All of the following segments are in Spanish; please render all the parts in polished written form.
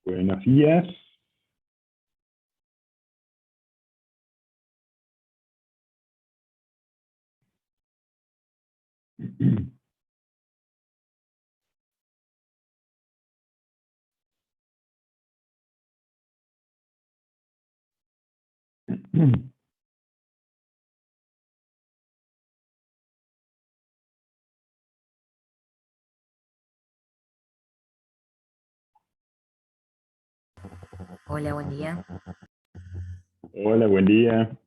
Buenos días. Hola, buen día. Hola, buen día.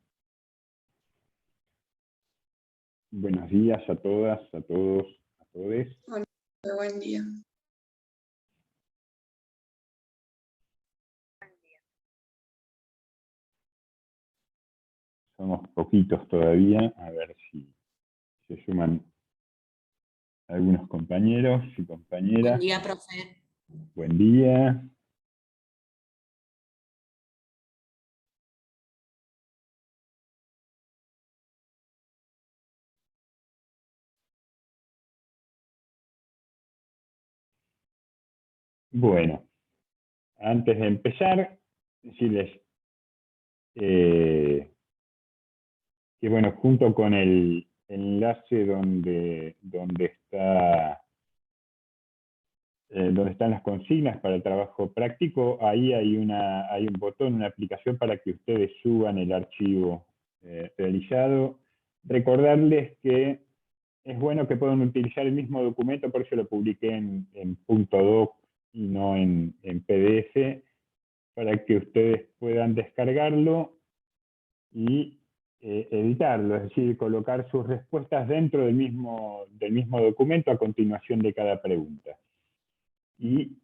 Buenos días a todas, a todos, a todes. Hola, buen día. Somos poquitos todavía, a ver si se suman algunos compañeros y compañeras. Buen día, profe. Buen día. Bueno, antes de empezar, decirles que bueno, junto con el enlace donde están las consignas para el trabajo práctico, ahí hay un botón, una aplicación para que ustedes suban el archivo realizado. Recordarles que es bueno que puedan utilizar el mismo documento, por eso lo publiqué en .doc y no en PDF, para que ustedes puedan descargarlo y editarlo, es decir, colocar sus respuestas dentro del mismo documento a continuación de cada pregunta. Y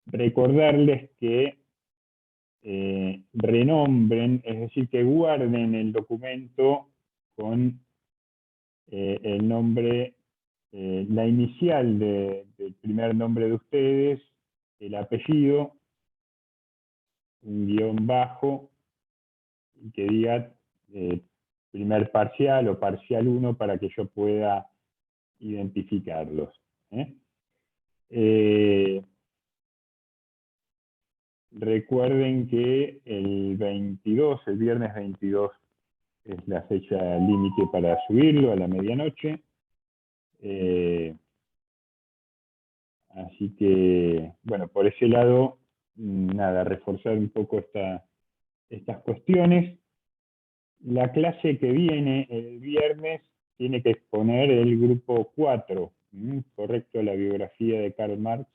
recordarles que renombren, es decir, que guarden el documento con el nombre, la inicial del primer nombre de ustedes, el apellido, un guión bajo, y que diga primer parcial o parcial 1 para que yo pueda identificarlos. Recuerden que el viernes 22, es la fecha límite para subirlo a la medianoche. Así que, bueno, por ese lado, nada, reforzar un poco estas cuestiones. La clase que viene el viernes tiene que exponer el grupo 4, correcto, la biografía de Karl Marx.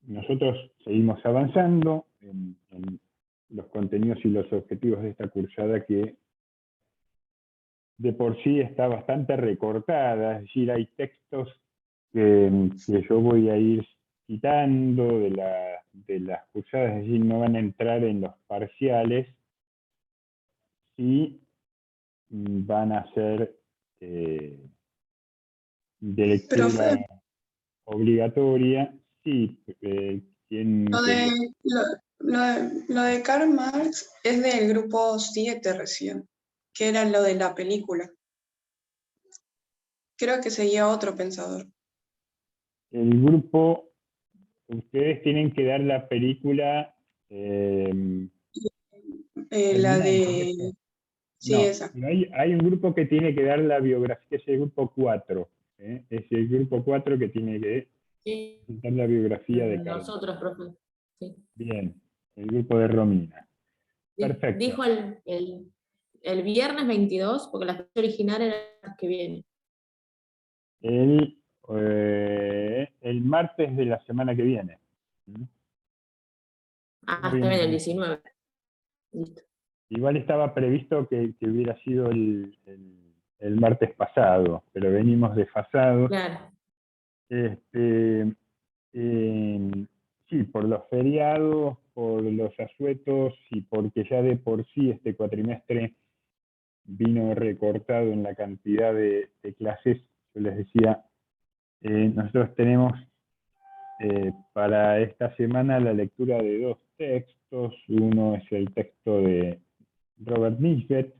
Nosotros seguimos avanzando en los contenidos y los objetivos de esta cursada, que de por sí está bastante recortada, es decir, hay textos que yo voy a ir citando de las cursadas, es decir, no van a entrar en los parciales, y van a ser de lectura Profe, obligatoria. Sí, lo de Karl Marx es del grupo 7 recién, que era lo de la película. Creo que seguía otro pensador. el grupo, ustedes tienen que dar la película La terminal, de... ¿correcto? Sí, No, esa. hay un grupo que tiene que dar la biografía, que es el grupo 4. Es el grupo 4 que tiene que Sí, presentar la biografía de Karl Marx. nosotros, profe. Sí. Bien, el grupo de Romina. Perfecto. Dijo el viernes 22, porque la fecha original era la que viene. El martes de la semana que viene. Ah, está bien, el 19. Listo. Igual estaba previsto que hubiera sido el martes pasado, pero venimos desfasados. Claro. Sí, por los feriados, por los asuetos y porque ya de por sí este cuatrimestre vino recortado en la cantidad de clases. Yo les decía, nosotros tenemos para esta semana la lectura de 2 textos. Uno es el texto de Robert Nisbet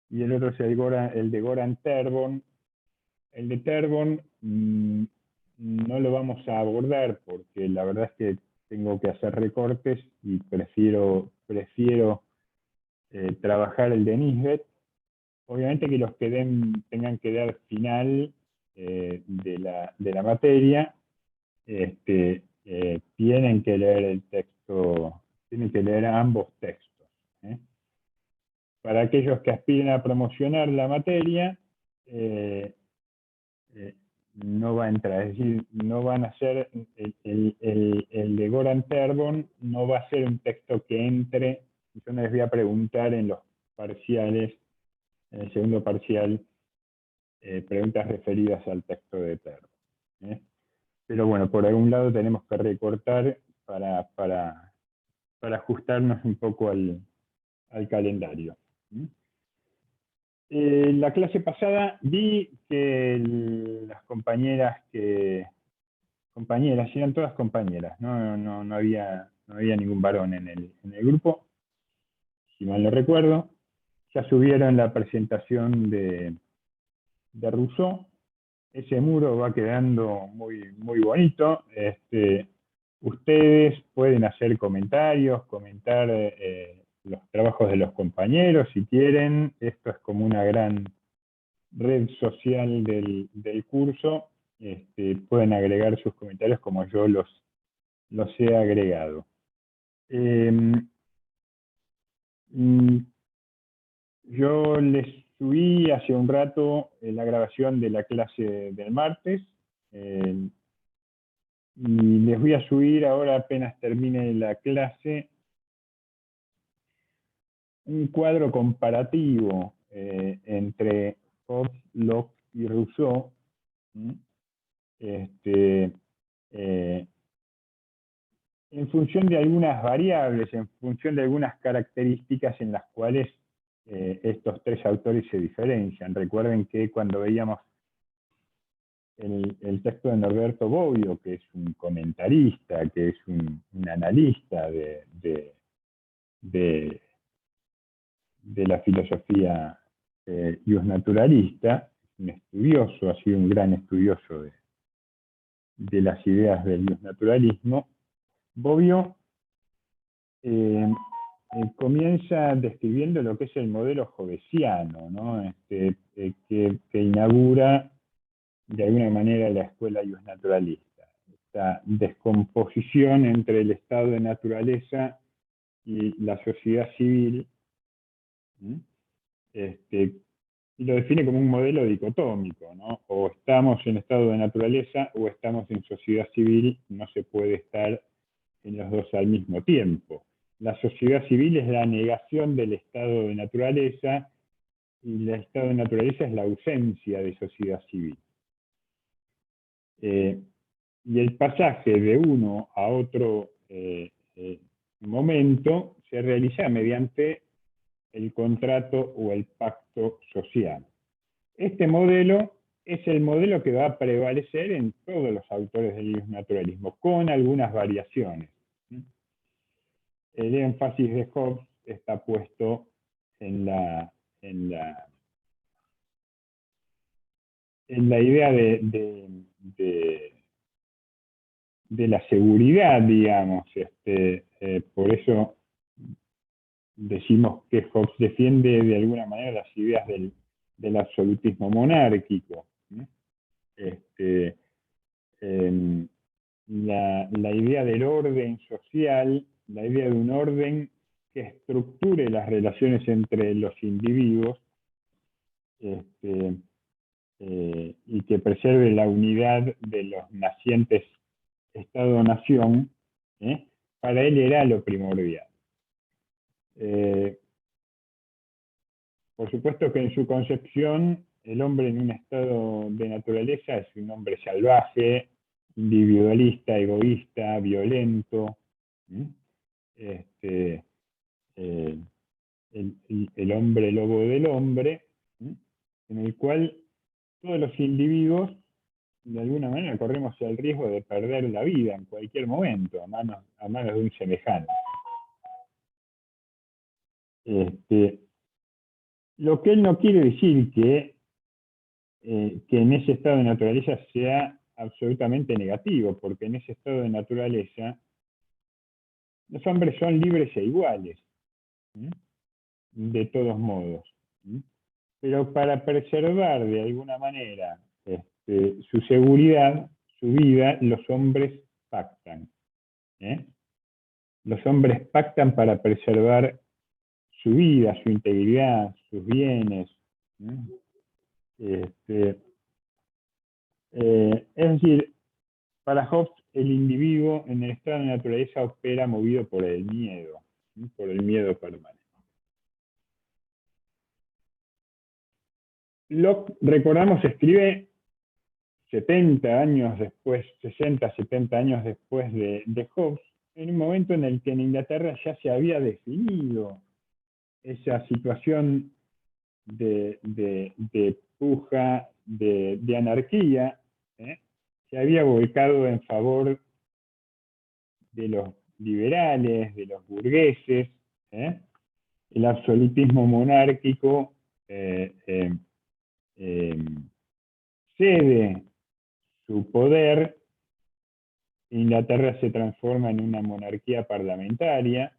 y el otro es el de Goran Terborn. El de Terborn no lo vamos a abordar porque la verdad es que tengo que hacer recortes y prefiero trabajar el de Nisbet. Obviamente que los que tengan que dar final de la materia, tienen que leer el texto, tienen que leer ambos textos. Para aquellos que aspiren a promocionar la materia, no va a entrar, es decir, no van a ser, el de Goran Terborn no va a ser un texto que entre. Yo no les voy a preguntar en los parciales, en el segundo parcial, preguntas referidas al texto de Terborn. Pero bueno, por algún lado tenemos que recortar para ajustarnos un poco al calendario. La clase pasada vi que las compañeras eran todas compañeras, no había ningún varón en el grupo, si mal no recuerdo. Ya subieron la presentación de Rousseau. Ese muro va quedando muy, muy bonito. Ustedes pueden hacer comentarios, comentar los trabajos de los compañeros si quieren. Esto es como una gran red social del curso. Pueden agregar sus comentarios como yo los he agregado. Yo les subí hace un rato la grabación de la clase del martes. Y les voy a subir ahora, apenas termine la clase, un cuadro comparativo entre Hobbes, Locke y Rousseau. En función de algunas variables, en función de algunas características en las cuales estos tres autores se diferencian. Recuerden que cuando veíamos el texto de Norberto Bobbio, que es un comentarista, que es un analista de la filosofía justnaturalista, un estudioso, ha sido un gran estudioso de las ideas del justnaturalismo. Bobbio comienza describiendo lo que es el modelo hobbesiano, ¿no? que inaugura de alguna manera la escuela justnaturalista. Esta descomposición entre el estado de naturaleza y la sociedad civil, y lo define como un modelo dicotómico, ¿no? O estamos en estado de naturaleza o estamos en sociedad civil, no se puede estar en los dos al mismo tiempo. La sociedad civil es la negación del estado de naturaleza y el estado de naturaleza es la ausencia de sociedad civil. Y el pasaje de uno a otro momento se realiza mediante el contrato o el pacto social. Este modelo es el modelo que va a prevalecer en todos los autores del justnaturalismo, con algunas variaciones. El énfasis de Hobbes está puesto en la idea de la seguridad, digamos. Por eso decimos que Hobbes defiende de alguna manera las ideas del absolutismo monárquico. La idea del orden social, la idea de un orden que estructure las relaciones entre los individuos y que preserve la unidad de los nacientes Estado-nación, para él era lo primordial. Por supuesto que en su concepción el hombre en un estado de naturaleza es un hombre salvaje, individualista, egoísta, violento. El hombre lobo del hombre, en el cual todos los individuos de alguna manera corremos el riesgo de perder la vida en cualquier momento a manos de un semejante. Lo que él no quiere decir que en ese estado de naturaleza sea absolutamente negativo, porque en ese estado de naturaleza los hombres son libres e iguales, ¿sí? De todos modos, ¿sí? Pero para preservar de alguna manera su seguridad, su vida, los hombres pactan. Los hombres pactan para preservar su vida, su integridad, sus bienes. Es decir, para Hobbes, el individuo en el estado de naturaleza opera movido por el miedo, ¿sí? Por el miedo permanente. Locke, recordamos, escribe 70 años después, 60, 70 años después de Hobbes, en un momento en el que en Inglaterra ya se había definido esa situación de puja, de anarquía, se había volcado en favor de los liberales, de los burgueses, el absolutismo monárquico cede su poder, Inglaterra se transforma en una monarquía parlamentaria,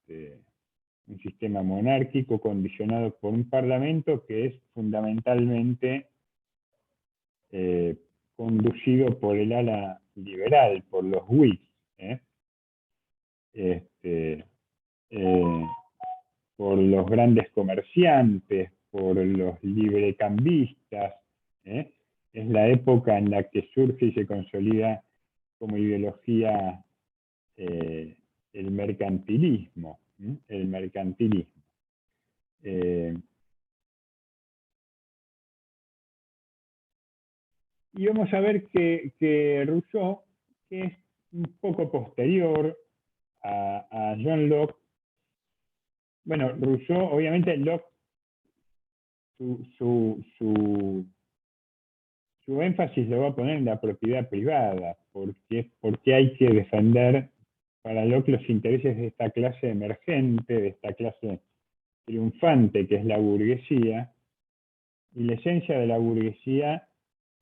un sistema monárquico condicionado por un parlamento que es fundamentalmente conducido por el ala liberal, por los Whigs, por los grandes comerciantes, por los librecambistas. Es la época en la que surge y se consolida como ideología el mercantilismo. El mercantilismo. Y vamos a ver que Rousseau, que es un poco posterior a John Locke, bueno, Rousseau, obviamente Locke, su énfasis lo va a poner en la propiedad privada, porque hay que defender para Locke los intereses de esta clase emergente, de esta clase triunfante que es la burguesía, y la esencia de la burguesía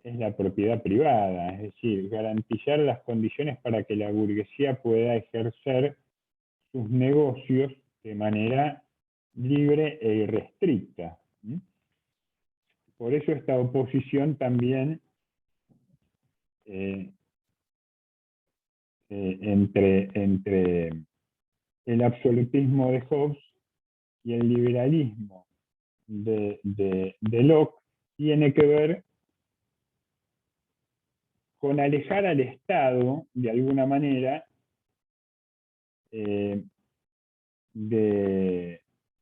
es la propiedad privada, es decir, garantizar las condiciones para que la burguesía pueda ejercer sus negocios de manera libre e irrestricta. Por eso esta oposición también entre el absolutismo de Hobbes y el liberalismo de Locke tiene que ver con alejar al Estado, de alguna manera, de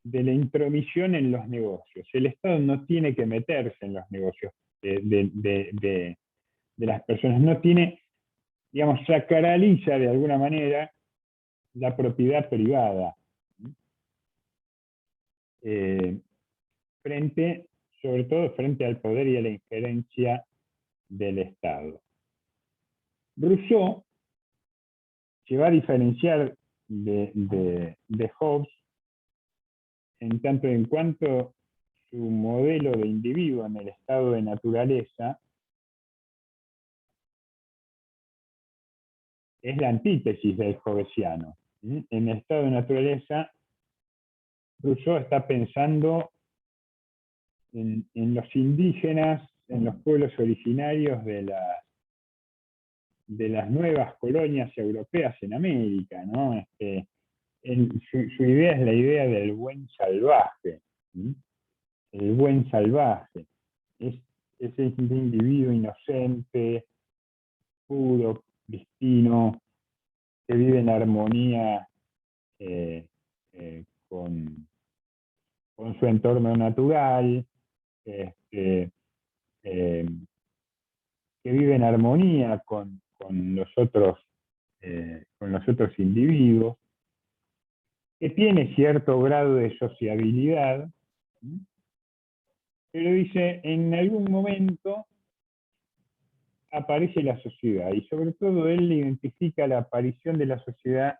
la intromisión en los negocios. El Estado no tiene que meterse en los negocios de las personas, no tiene, digamos, sacraliza de alguna manera la propiedad privada, sobre todo frente al poder y a la injerencia del Estado. Rousseau se va a diferenciar de Hobbes en tanto en cuanto su modelo de individuo en el estado de naturaleza es la antítesis del hobbesiano. En el estado de naturaleza, Rousseau está pensando en los indígenas, en los pueblos originarios de las nuevas colonias europeas en América, ¿no? Su idea es la idea del buen salvaje. El buen salvaje es ese individuo inocente, puro, pristino, que vive en armonía con su entorno natural, que vive en armonía con los otros individuos, que tiene cierto grado de sociabilidad, pero dice, en algún momento aparece la sociedad, y sobre todo él identifica la aparición de la sociedad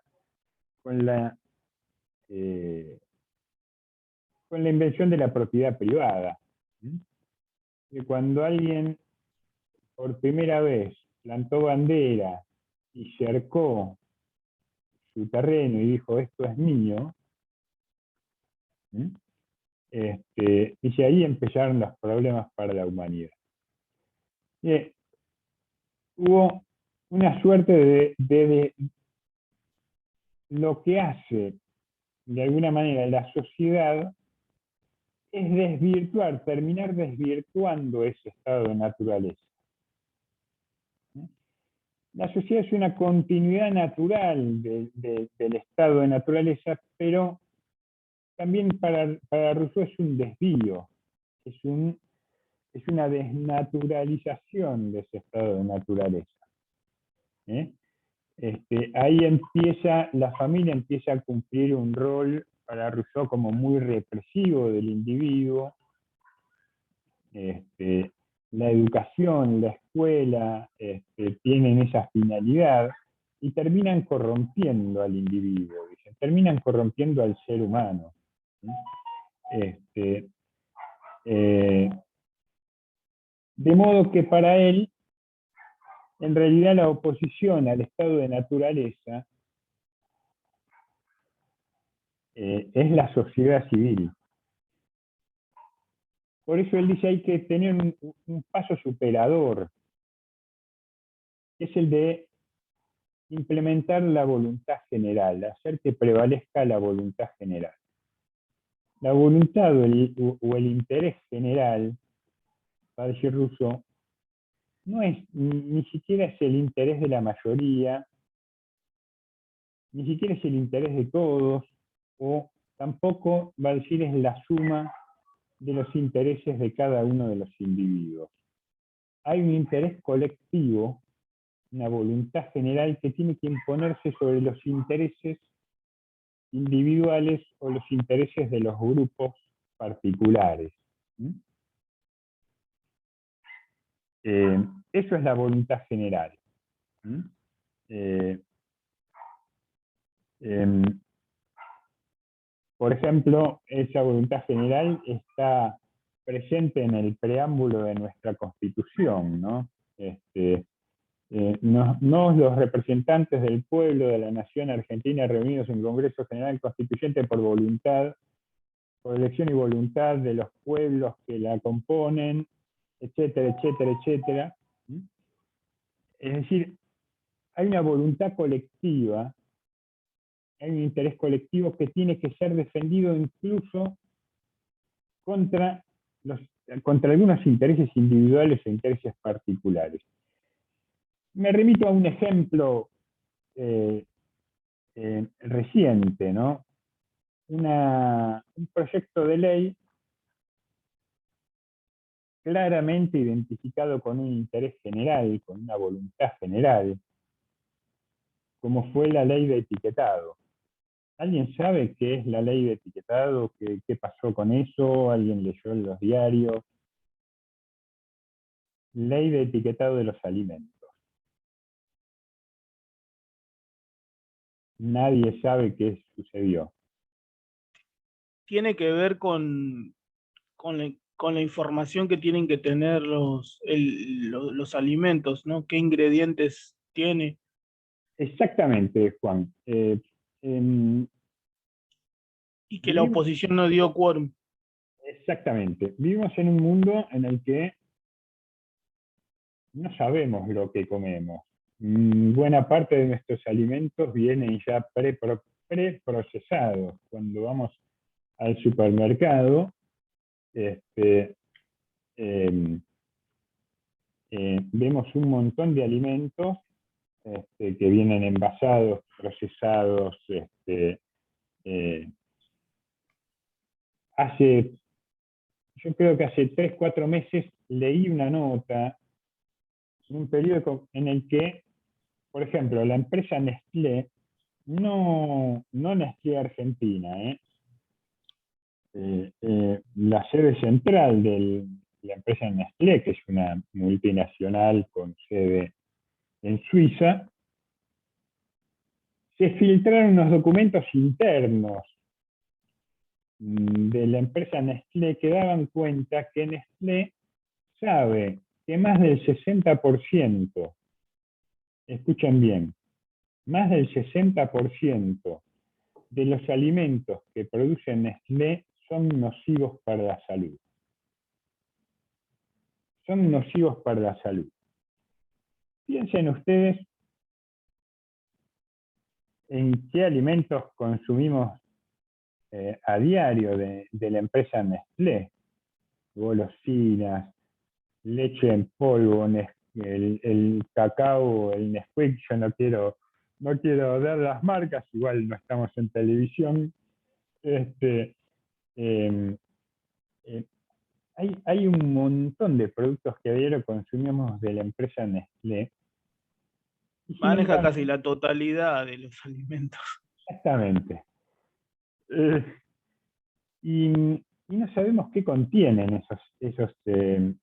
con la invención de la propiedad privada. Que cuando alguien por primera vez plantó bandera y cercó su terreno y dijo, esto es mío, dice, ahí empezaron los problemas para la humanidad. Hubo una suerte de lo que hace, de alguna manera, la sociedad, es desvirtuar, terminar desvirtuando ese estado de naturaleza. La sociedad es una continuidad natural del estado de naturaleza, pero también para Rousseau es un desvío, es una desnaturalización de ese estado de naturaleza. Ahí la familia empieza a cumplir un rol para Rousseau como muy represivo del individuo. La educación, la escuela tienen esa finalidad y terminan corrompiendo al individuo, dicen, terminan corrompiendo al ser humano. De modo que para él, en realidad la oposición al estado de naturaleza es la sociedad civil. Por eso él dice hay que tener un paso superador, que es el de implementar la voluntad general, hacer que prevalezca la voluntad general. La voluntad o el interés general, va a decir Rousseau, no es, ni siquiera es el interés de la mayoría, ni siquiera es el interés de todos, o tampoco, va a decir, es la suma de los intereses de cada uno de los individuos. Hay un interés colectivo, una voluntad general que tiene que imponerse sobre los intereses individuales o los intereses de los grupos particulares. Eso es la voluntad general. Por ejemplo, esa voluntad general está presente en el preámbulo de nuestra Constitución, ¿no? Nos, los representantes del pueblo de la nación argentina reunidos en Congreso General Constituyente por elección y voluntad de los pueblos que la componen, etcétera, etcétera, etcétera. Es decir, hay una voluntad colectiva, hay un interés colectivo que tiene que ser defendido incluso contra algunos intereses individuales e intereses particulares. Me remito a un ejemplo reciente, ¿no? Un proyecto de ley claramente identificado con un interés general, con una voluntad general, como fue la ley de etiquetado. ¿Alguien sabe qué es la ley de etiquetado? ¿Qué pasó con eso? ¿Alguien leyó en los diarios? Ley de etiquetado de los alimentos. Nadie sabe qué sucedió. Tiene que ver con la información que tienen que tener los alimentos, ¿no? ¿Qué ingredientes tiene? Exactamente, Juan. Y que la oposición no dio quórum. Exactamente. Vivimos en un mundo en el que no sabemos lo que comemos. Buena parte de nuestros alimentos vienen ya preprocesados. Cuando vamos al supermercado, vemos un montón de alimentos que vienen envasados, procesados. Yo creo que hace 3 o 4 meses leí una nota en un periódico en el que, por ejemplo, la empresa Nestlé, no Nestlé Argentina, la sede central de la empresa Nestlé, que es una multinacional con sede en Suiza, se filtraron unos documentos internos de la empresa Nestlé que daban cuenta que Nestlé sabe que más del 60%, escuchen bien, más del 60% de los alimentos que produce Nestlé son nocivos para la salud. Son nocivos para la salud. Piensen ustedes en qué alimentos consumimos a diario de la empresa Nestlé. Golosinas, leche en polvo, el cacao, el Nesquik. Yo no quiero dar las marcas, igual no estamos en televisión. Hay un montón de productos que a diario consumimos de la empresa Nestlé. Maneja casi la totalidad de los alimentos. Exactamente. Y no sabemos qué contienen esos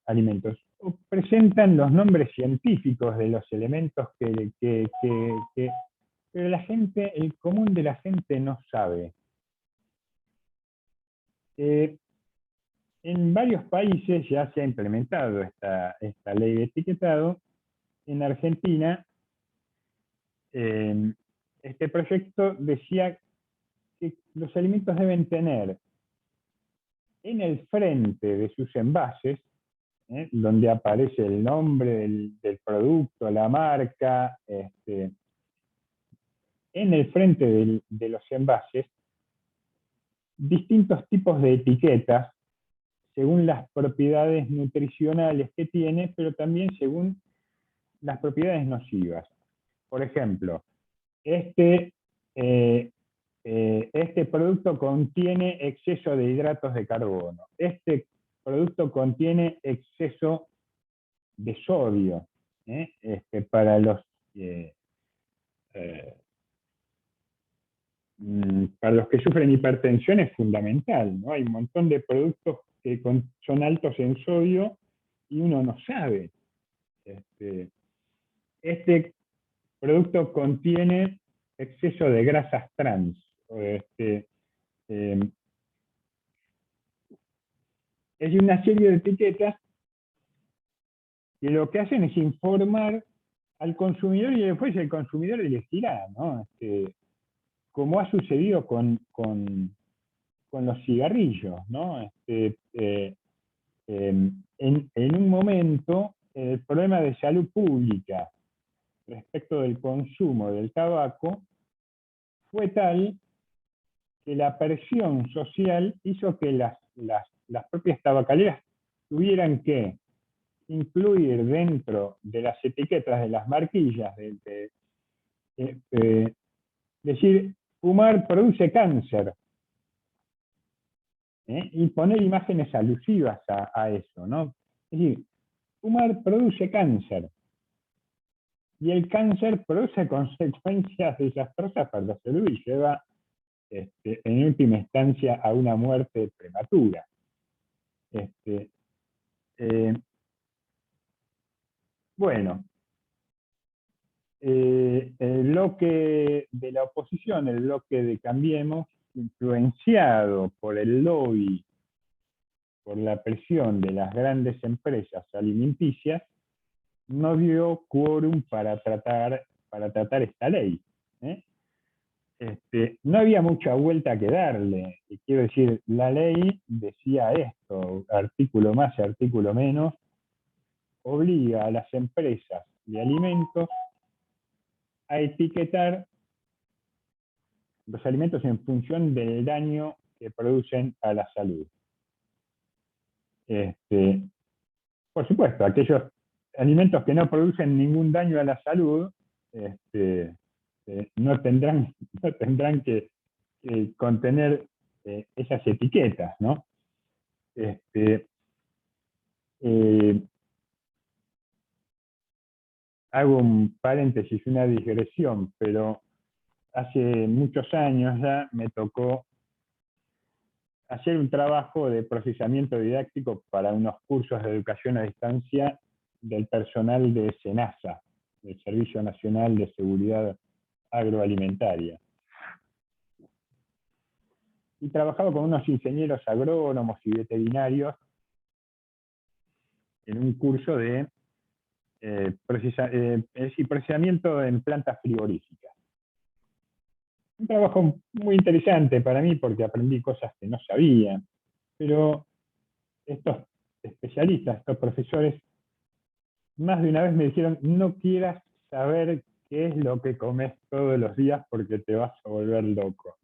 alimentos. O presentan los nombres científicos de los elementos pero la gente, el común de la gente no sabe. En varios países ya se ha implementado esta ley de etiquetado. En Argentina, este proyecto decía que los alimentos deben tener en el frente de sus envases, donde aparece el nombre del producto, la marca, en el frente de los envases, distintos tipos de etiquetas según las propiedades nutricionales que tiene, pero también según las propiedades nocivas. Por ejemplo, este producto contiene exceso de hidratos de carbono. Este producto contiene exceso de sodio. Para los que sufren hipertensión es fundamental, ¿no? Hay un montón de productos que son altos en sodio y uno no sabe. Este producto contiene exceso de grasas trans. Es una serie de etiquetas que lo que hacen es informar al consumidor y después el consumidor elegirá, ¿no? Como ha sucedido con los cigarrillos, ¿no? En un momento, el problema de salud pública respecto del consumo del tabaco fue tal que la presión social hizo que las propias tabacaleras tuvieran que incluir dentro de las etiquetas de las marquillas, decir, fumar produce cáncer, y poner imágenes alusivas a eso, ¿no? Es decir, fumar produce cáncer, y el cáncer produce consecuencias desastrosas para la salud y lleva, en última instancia, a una muerte prematura. Bueno, el bloque de la oposición, el bloque de Cambiemos, influenciado por el lobby, por la presión de las grandes empresas alimenticias, no dio quórum para tratar esta ley. No había mucha vuelta que darle. Quiero decir, la ley decía esto, artículo más, artículo menos, obliga a las empresas de alimentos a etiquetar los alimentos en función del daño que producen a la salud. Por supuesto, aquellos alimentos que no producen ningún daño a la salud no tendrán que contener esas etiquetas, ¿no? Hago un paréntesis, una digresión, pero hace muchos años ya me tocó hacer un trabajo de procesamiento didáctico para unos cursos de educación a distancia del personal de SENASA, del Servicio Nacional de Seguridad Agroalimentaria. Y trabajaba con unos ingenieros agrónomos y veterinarios en un curso de procesamiento en plantas frigoríficas. Un trabajo muy interesante para mí porque aprendí cosas que no sabía, pero estos especialistas, estos profesores, más de una vez me dijeron, no quieras saber qué es lo que comes todos los días porque te vas a volver loco.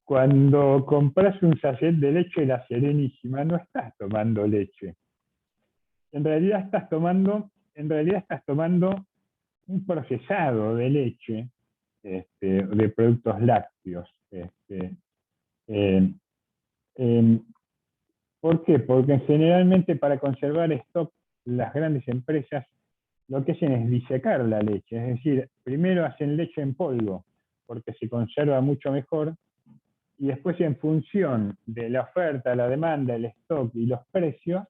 Cuando compras un sachet de leche La Serenísima, no estás tomando leche. En realidad estás tomando un procesado de leche, de productos lácteos. ¿Por qué? Porque generalmente para conservar stock, las grandes empresas lo que hacen es disecar la leche, es decir, primero hacen leche en polvo, porque se conserva mucho mejor, y después en función de la oferta, la demanda, el stock y los precios,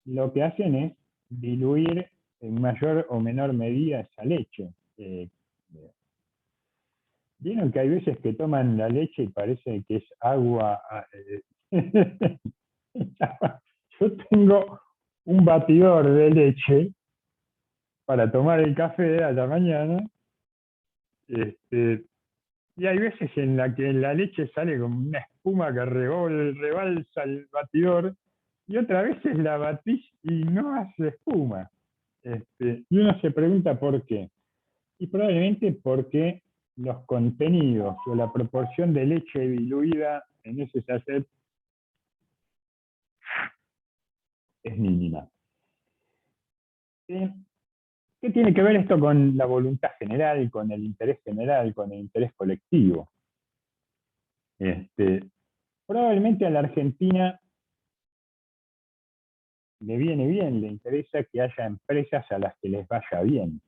lo que hacen es diluir en mayor o menor medida esa leche. Vieron que hay veces que toman la leche y parece que es agua. Yo tengo un batidor de leche para tomar el café a la mañana, y hay veces en la que la leche sale con una espuma que rebalsa el batidor, y otras veces la batís y no hace espuma. Y uno se pregunta por qué. Y probablemente porque los contenidos o la proporción de leche diluida en ese sachet es mínima. ¿Qué tiene que ver esto con la voluntad general, con el interés general, con el interés colectivo? Probablemente a la Argentina le viene bien, le interesa que haya empresas a las que les vaya bien.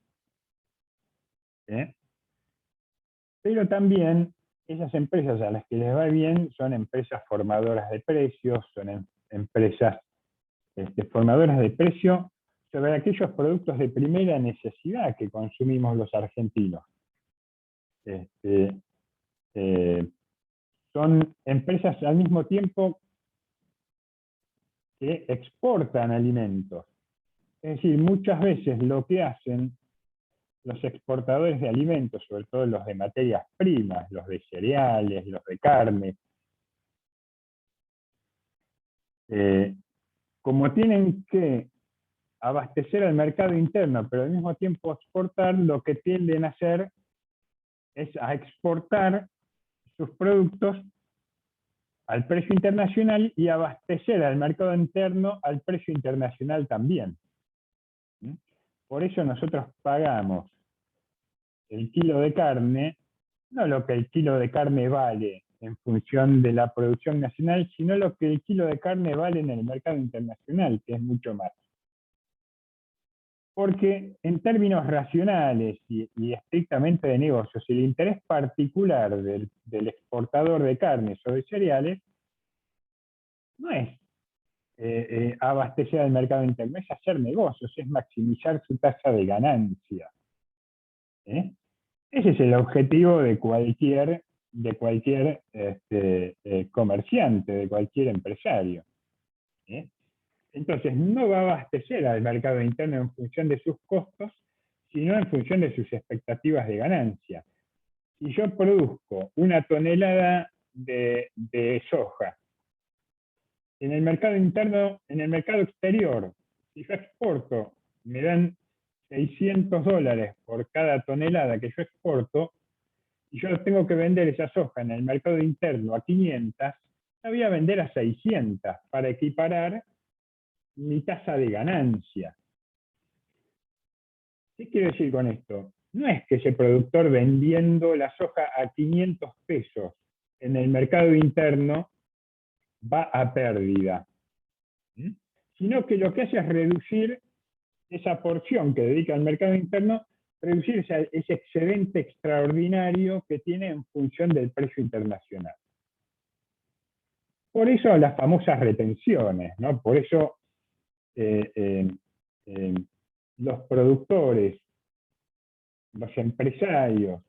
Pero también esas empresas a las que les va bien son empresas formadoras de precios, son empresas formadoras de precio sobre aquellos productos de primera necesidad que consumimos los argentinos. Son empresas al mismo tiempo que exportan alimentos. Es decir, muchas veces lo que hacen los exportadores de alimentos, sobre todo los de materias primas, los de cereales, los de carne, como tienen que abastecer al mercado interno, pero al mismo tiempo exportar, lo que tienden a hacer es a exportar sus productos al precio internacional y abastecer al mercado interno al precio internacional también. Por eso nosotros pagamos el kilo de carne, no lo que el kilo de carne vale en función de la producción nacional, sino lo que el kilo de carne vale en el mercado internacional, que es mucho más. Porque en términos racionales y estrictamente de negocios, el interés particular del exportador de carnes o de cereales no es abastecer al mercado interno, es hacer negocios, es maximizar su tasa de ganancia. Ese es el objetivo de cualquier comerciante, de cualquier empresario. Entonces, no va a abastecer al mercado interno en función de sus costos, sino en función de sus expectativas de ganancia. Si yo produzco una tonelada de soja en el mercado interno, en el mercado exterior, si yo exporto, me dan $600 por cada tonelada que yo exporto, y yo tengo que vender esa soja en el mercado interno a 500, la voy a vender a 600 para equiparar mi tasa de ganancia. ¿Qué quiero decir con esto? No es que ese productor vendiendo la soja a 500 pesos en el mercado interno va a pérdida, sino que lo que hace es reducir esa porción que dedica al mercado interno, reducir ese excedente extraordinario que tiene en función del precio internacional. Por eso las famosas retenciones, ¿no? Por eso los productores, los empresarios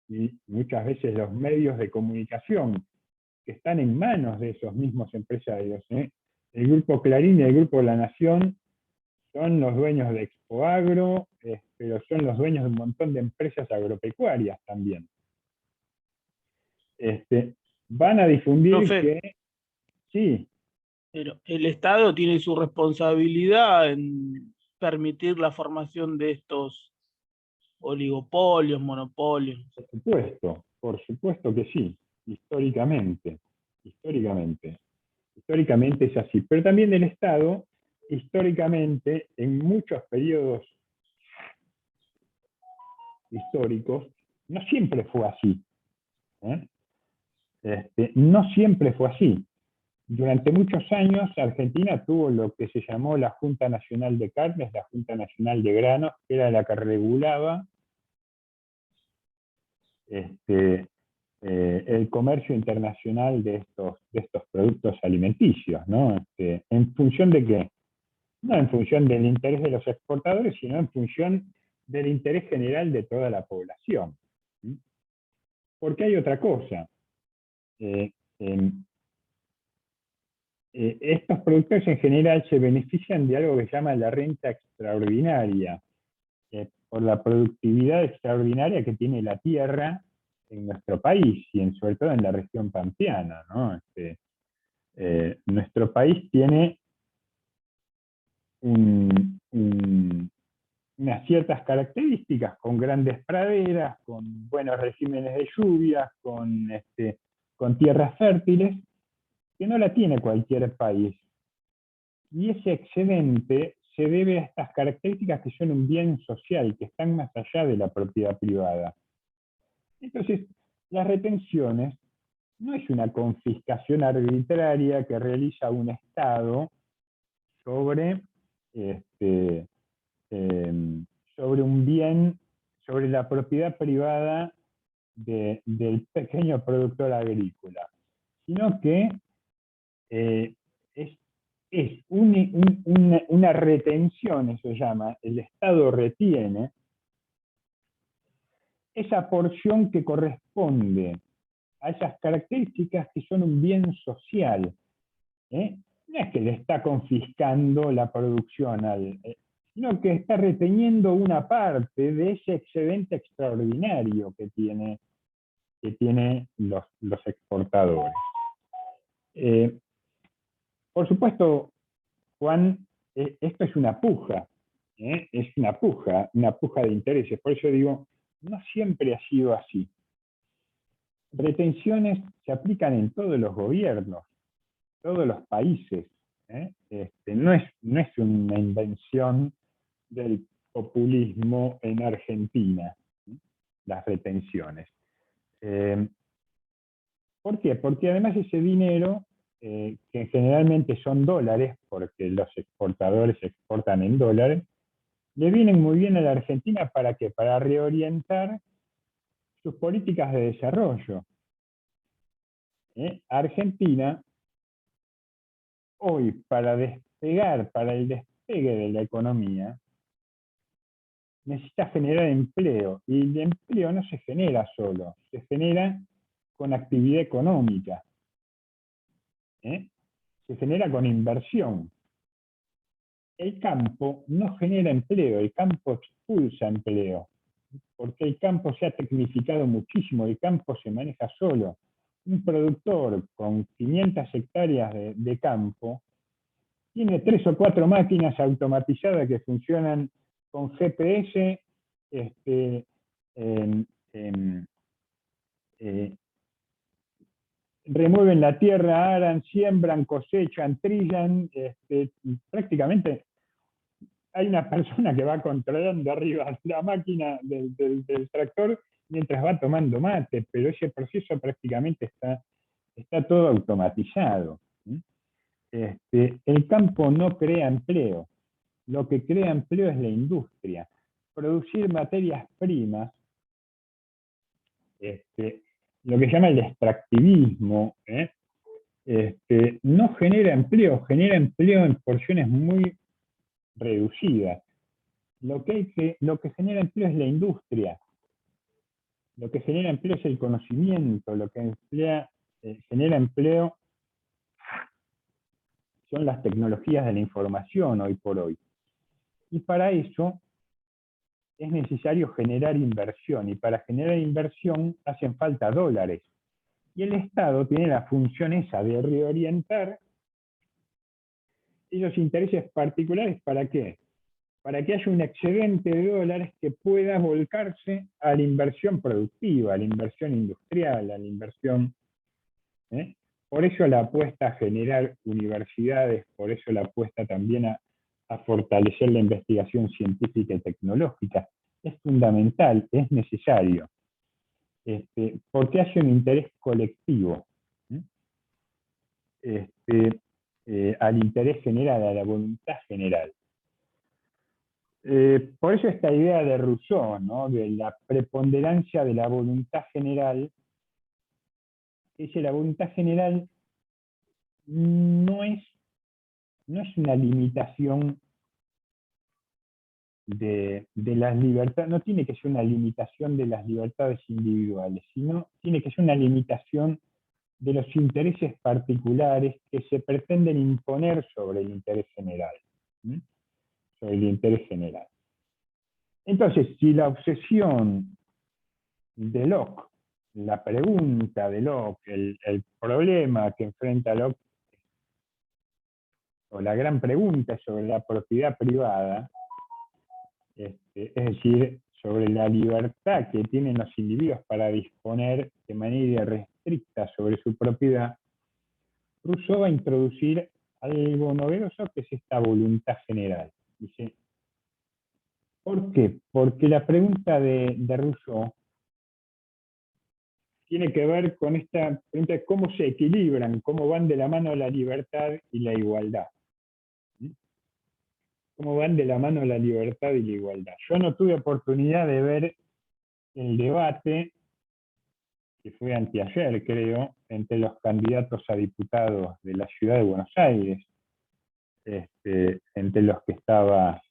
y muchas veces los medios de comunicación que están en manos de esos mismos empresarios, el Grupo Clarín y el Grupo La Nación son los dueños de Expoagro, pero son los dueños de un montón de empresas agropecuarias también. Van a difundir Profe, que, sí, pero el Estado tiene su responsabilidad en permitir la formación de estos oligopolios, monopolios. por supuesto que sí, históricamente, históricamente es así, pero también el Estado, históricamente, en muchos periodos históricos, no siempre fue así. No siempre fue así. Durante muchos años Argentina tuvo lo que se llamó la Junta Nacional de Carnes, la Junta Nacional de Granos, que era la que regulaba el comercio internacional de estos productos alimenticios, ¿no? ¿En función de qué? No en función del interés de los exportadores, sino en función del interés general de toda la población. ¿Sí? Porque hay otra cosa. Estos productores en general se benefician de algo que se llama la renta extraordinaria, por la productividad extraordinaria que tiene la tierra en nuestro país y sobre todo en la región pampeana, ¿no? Nuestro país tiene unas ciertas características, con grandes praderas, con buenos regímenes de lluvias, con tierras fértiles, que no la tiene cualquier país. Y ese excedente se debe a estas características que son un bien social, que están más allá de la propiedad privada. Entonces, las retenciones no es una confiscación arbitraria que realiza un Estado sobre, sobre un bien, sobre la propiedad privada del pequeño productor agrícola, sino que es una retención, eso se llama, el Estado retiene esa porción que corresponde a esas características que son un bien social. No es que le está confiscando la producción, sino que está reteniendo una parte de ese excedente extraordinario que tiene los exportadores. Por supuesto, Juan, esto es una puja, es una puja de intereses. Por eso digo, no siempre ha sido así. Retenciones se aplican en todos los gobiernos, todos los países. No es una invención del populismo en Argentina, las retenciones. ¿Por qué? Porque además ese dinero, que generalmente son dólares, porque los exportadores exportan en dólares, le vienen muy bien a la Argentina ¿para qué? Para reorientar sus políticas de desarrollo. Argentina, hoy, para el despegue de la economía, necesita generar empleo, y el empleo no se genera solo, se genera con actividad económica, se genera con inversión. El campo no genera empleo, el campo expulsa empleo, porque el campo se ha tecnificado muchísimo, el campo se maneja solo. Un productor con 500 hectáreas de campo tiene 3 o 4 máquinas automatizadas que funcionan con GPS, remueven la tierra, aran, siembran, cosechan, trillan, prácticamente hay una persona que va controlando arriba la máquina del tractor mientras va tomando mate, pero ese proceso prácticamente está todo automatizado. El campo no crea empleo, lo que crea empleo es la industria. Producir materias primas, lo que se llama el extractivismo, no genera empleo en porciones muy reducidas. Lo que genera empleo es la industria. Lo que genera empleo es el conocimiento. Lo que genera empleo son las tecnologías de la información hoy por hoy. Y para eso es necesario generar inversión, y para generar inversión hacen falta dólares. Y el Estado tiene la función esa de reorientar esos intereses particulares. ¿Para qué? Para que haya un excedente de dólares que pueda volcarse a la inversión productiva, a la inversión industrial, a la inversión... Por eso la apuesta a generar universidades, por eso la apuesta también a fortalecer la investigación científica y tecnológica. Es fundamental, es necesario, porque hace un interés colectivo, al interés general, a la voluntad general. Por eso esta idea de Rousseau, ¿no?, de la preponderancia de la voluntad general, dice la voluntad general no es una limitación de las libertades, no tiene que ser una limitación de las libertades individuales, sino tiene que ser una limitación de los intereses particulares que se pretenden imponer sobre el interés general. Sobre el interés general. Entonces, si la obsesión de Locke, la pregunta de Locke, el problema que enfrenta Locke, o la gran pregunta sobre la propiedad privada, es decir, sobre la libertad que tienen los individuos para disponer de manera irrestricta sobre su propiedad, Rousseau va a introducir algo novedoso, que es esta voluntad general. Dice, ¿por qué? Porque la pregunta de Rousseau tiene que ver con esta pregunta de cómo se equilibran, cómo van de la mano la libertad y la igualdad. Cómo van de la mano la libertad y la igualdad. Yo no tuve oportunidad de ver el debate, que fue anteayer, creo, entre los candidatos a diputados de la ciudad de Buenos Aires, entre los que estaba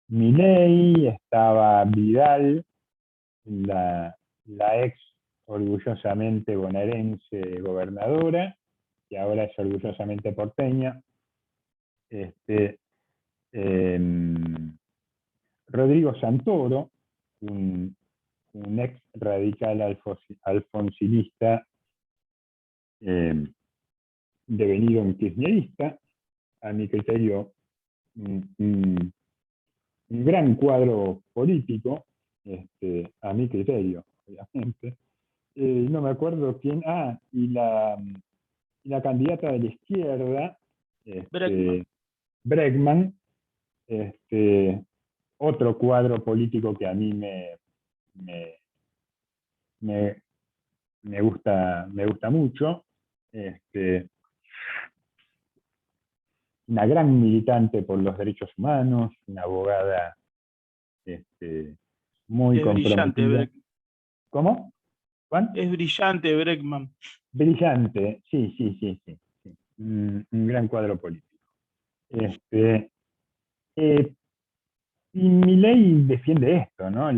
Milei, estaba Vidal, la ex orgullosamente bonaerense gobernadora, que ahora es orgullosamente porteña, Rodrigo Santoro, un ex radical alfonsinista devenido un kirchnerista, a mi criterio un gran cuadro político, a mi criterio, obviamente. No me acuerdo quién, y la candidata de la izquierda, Bregman, otro cuadro político que a mí me gusta mucho, una gran militante por los derechos humanos, una abogada muy comprometida. ¿Cómo, Juan? Es brillante Bregman. Brillante, sí. Un gran cuadro político. Y Milei defiende esto, ¿no?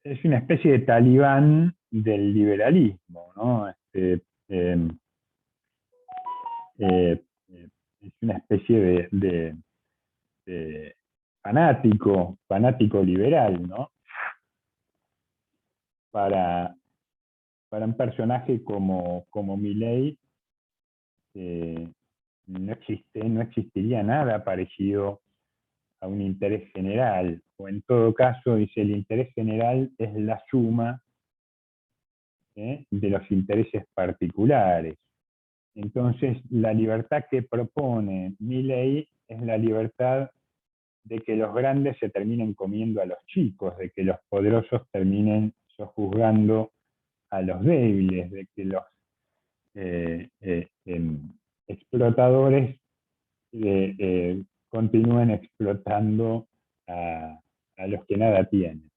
Es una especie de talibán del liberalismo, ¿no? Es una especie de fanático liberal, ¿no? Para un personaje como Milei, no existiría nada parecido a un interés general, o en todo caso, dice, el interés general es la suma de los intereses particulares. Entonces, la libertad que propone Milei es la libertad de que los grandes se terminen comiendo a los chicos, de que los poderosos terminen sojuzgando a los débiles, de que los explotadores continúen explotando a los que nada tienen.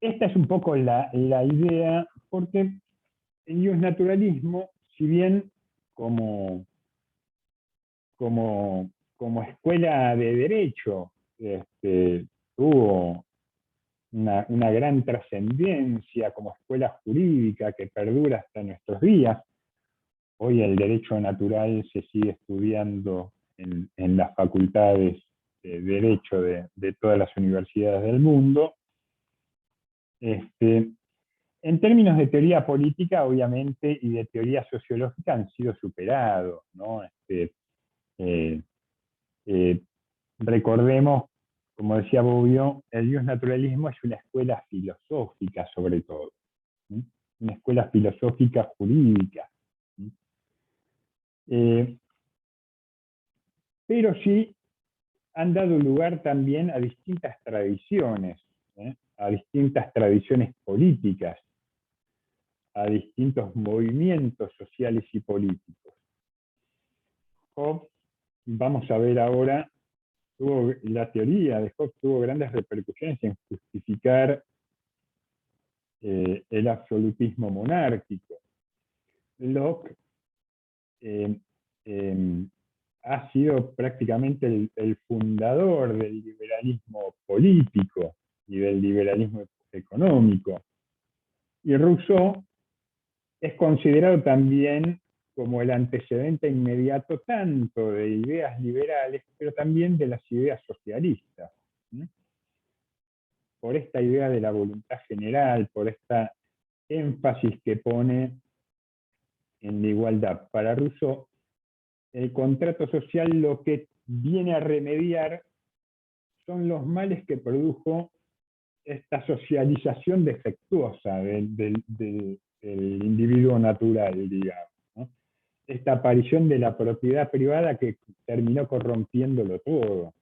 Esta es un poco la idea, porque el neonaturalismo, si bien como escuela de derecho tuvo una gran trascendencia como escuela jurídica que perdura hasta nuestros días. Hoy el derecho natural se sigue estudiando en las facultades de derecho de todas las universidades del mundo. En términos de teoría política, obviamente, y de teoría sociológica han sido superados, ¿no? Recordemos, como decía Bobbio, el justnaturalismo es una escuela filosófica sobre todo, ¿sí? Una escuela filosófica jurídica. ¿Sí? Pero sí han dado lugar también a distintas tradiciones, a distintas tradiciones políticas, a distintos movimientos sociales y políticos. Hobbes, vamos a ver ahora, la teoría de Hobbes tuvo grandes repercusiones en justificar el absolutismo monárquico. Locke ha sido prácticamente el fundador del liberalismo político y del liberalismo económico. Y Rousseau es considerado también como el antecedente inmediato tanto de ideas liberales, pero también de las ideas socialistas. ¿Sí? Por esta idea de la voluntad general, por esta énfasis que pone en la igualdad. Para Rousseau, el contrato social lo que viene a remediar son los males que produjo esta socialización defectuosa del individuo natural, digamos, ¿no? Esta aparición de la propiedad privada que terminó corrompiéndolo todo,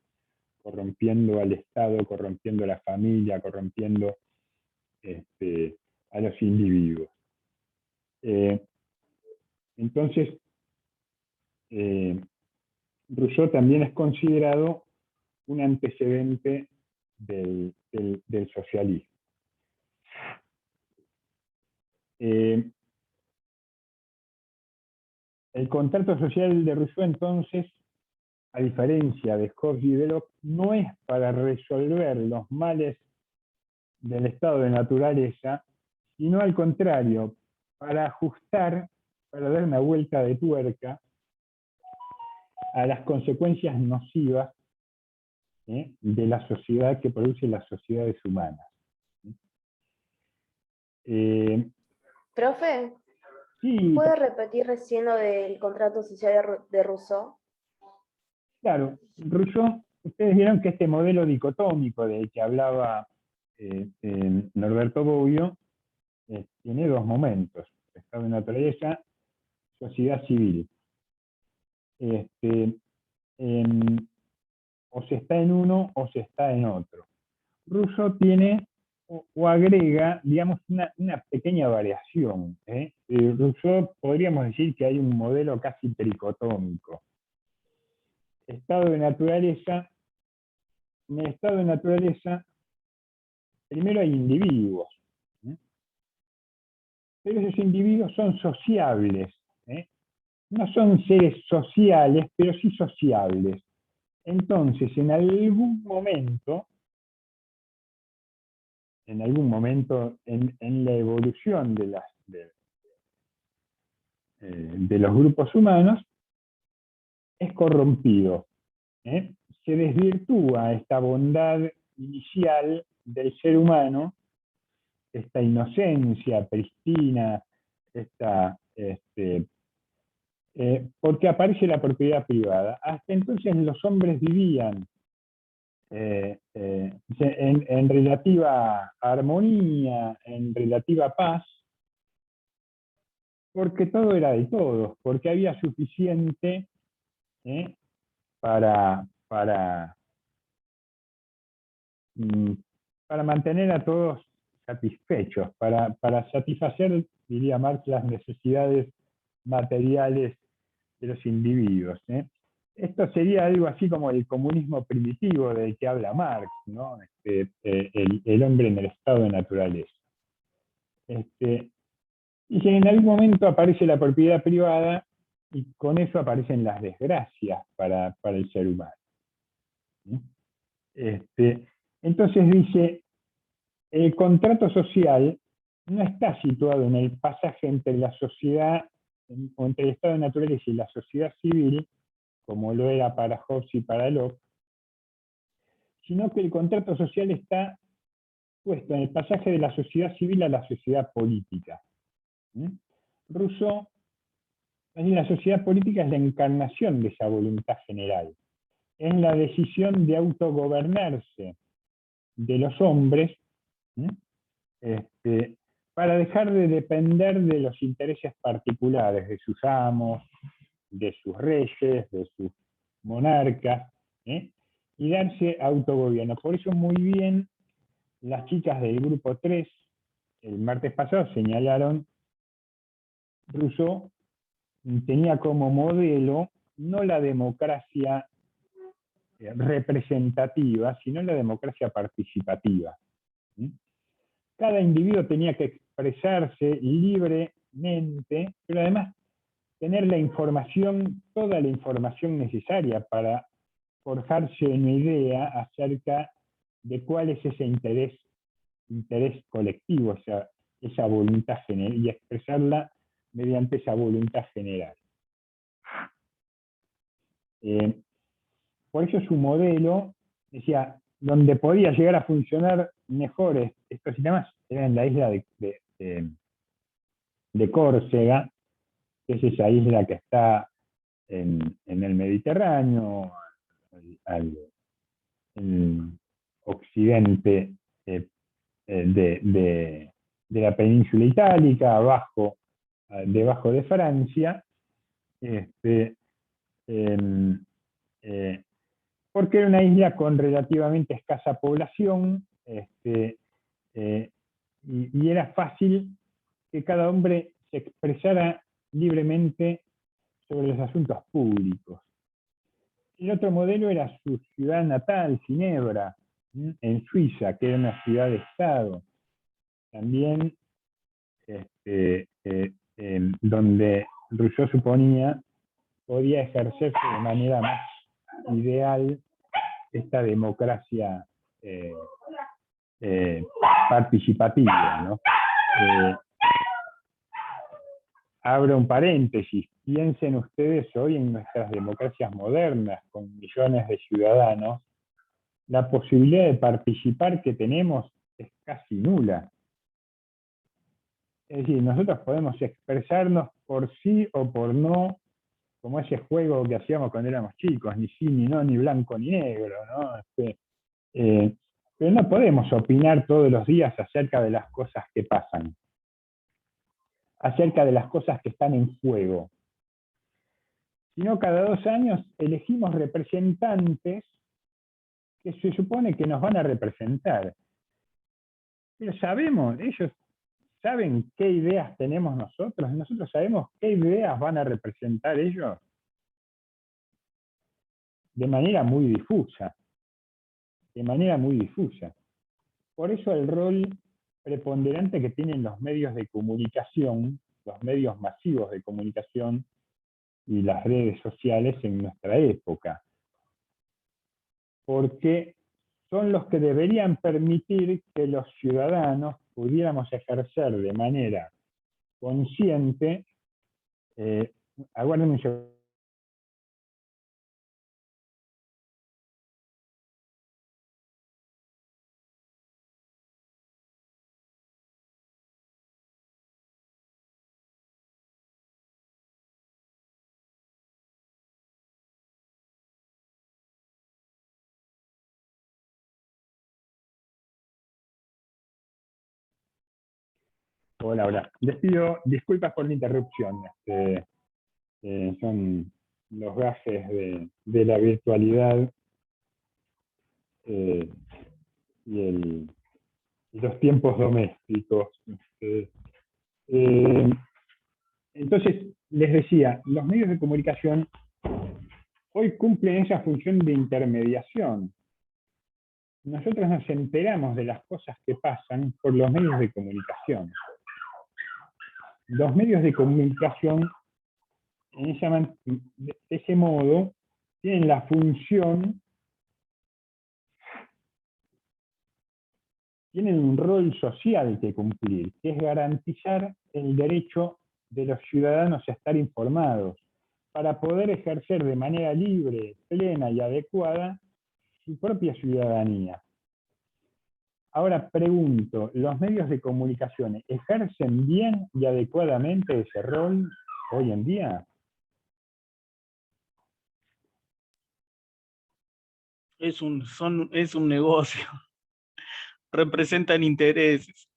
corrompiendo al Estado, corrompiendo a la familia, corrompiendo a los individuos. Entonces, Rousseau también es considerado un antecedente del socialismo. El contrato social de Rousseau, entonces, a diferencia de Hobbes y de Locke, no es para resolver los males del estado de naturaleza, sino al contrario, para ajustar, para dar una vuelta de tuerca a las consecuencias nocivas de la sociedad que producen las sociedades humanas. Profe, Sí, ¿puede repetir recién lo del contrato social de Rousseau? claro, Rousseau, ustedes vieron que este modelo dicotómico del que hablaba Norberto Bobbio tiene dos momentos: estado de naturaleza, sociedad civil. O se está en uno o se está en otro. Rousseau tiene o agrega, digamos, una pequeña variación. Rousseau podríamos decir que hay un modelo casi tricotómico. Estado de naturaleza. En el estado de naturaleza, primero hay individuos, pero esos individuos son sociables, no son seres sociales, pero sí sociables. Entonces, en algún momento en la evolución de los grupos humanos, es corrompido. Se desvirtúa esta bondad inicial del ser humano, esta inocencia pristina, porque aparece la propiedad privada. Hasta entonces los hombres vivían en relativa armonía, en relativa paz, porque todo era de todos, porque había suficiente para mantener a todos satisfechos, para satisfacer, diría Marx, las necesidades materiales de los individuos. Esto sería algo así como el comunismo primitivo del que habla Marx, ¿no? El hombre en el estado de naturaleza. Y que en algún momento aparece la propiedad privada y con eso aparecen las desgracias para el ser humano. Entonces dice, el contrato social no está situado en el pasaje entre la sociedad, o entre el estado de naturaleza y la sociedad civil, como lo era para Hobbes y para Locke, sino que el contrato social está puesto en el pasaje de la sociedad civil a la sociedad política. Rousseau, la sociedad política es la encarnación de esa voluntad general. Es la decisión de autogobernarse de los hombres, para dejar de depender de los intereses particulares, de sus amos, de sus reyes, de sus monarcas, y darse autogobierno. Por eso muy bien las chicas del grupo 3, el martes pasado, señalaron, Rousseau tenía como modelo no la democracia representativa, sino la democracia participativa. Cada individuo tenía que expresarse libremente, pero además tener la información, toda la información necesaria para forjarse una idea acerca de cuál es ese interés colectivo, esa voluntad general, y expresarla mediante esa voluntad general. Por eso su modelo, decía, donde podía llegar a funcionar mejor estos sistemas era en la isla de Córcega, que es esa isla que está en el Mediterráneo, al occidente de la península itálica, debajo de Francia, porque era una isla con relativamente escasa población, y era fácil que cada hombre se expresara libremente sobre los asuntos públicos. El otro modelo era su ciudad natal, Ginebra, en Suiza, que era una ciudad-estado, también donde Rousseau suponía podía ejercerse de manera más ideal esta democracia participativa, ¿no? Abro un paréntesis, piensen ustedes hoy en nuestras democracias modernas, con millones de ciudadanos, la posibilidad de participar que tenemos es casi nula. Es decir, nosotros podemos expresarnos por sí o por no, como ese juego que hacíamos cuando éramos chicos, ni sí, ni no, ni blanco, ni negro, ¿no? Pero no podemos opinar todos los días acerca de las cosas que pasan, acerca de las cosas que están en juego. Sino cada 2 años elegimos representantes que se supone que nos van a representar. Pero ellos saben qué ideas tenemos nosotros sabemos qué ideas van a representar ellos de manera muy difusa. Por eso el rol preponderante que tienen los medios de comunicación, los medios masivos de comunicación y las redes sociales en nuestra época. Porque son los que deberían permitir que los ciudadanos pudiéramos ejercer de manera consciente, aguarden un segundo. Hola. Les pido disculpas por la interrupción. Son los gajes de la virtualidad y los tiempos domésticos. Entonces, les decía, los medios de comunicación hoy cumplen esa función de intermediación. Nosotros nos enteramos de las cosas que pasan por los medios de comunicación. Los medios de comunicación, de ese modo, tienen la función tienen un rol social que cumplir, que es garantizar el derecho de los ciudadanos a estar informados, para poder ejercer de manera libre, plena y adecuada su propia ciudadanía. Ahora pregunto, ¿los medios de comunicación ejercen bien y adecuadamente ese rol hoy en día? Es un negocio, representan intereses.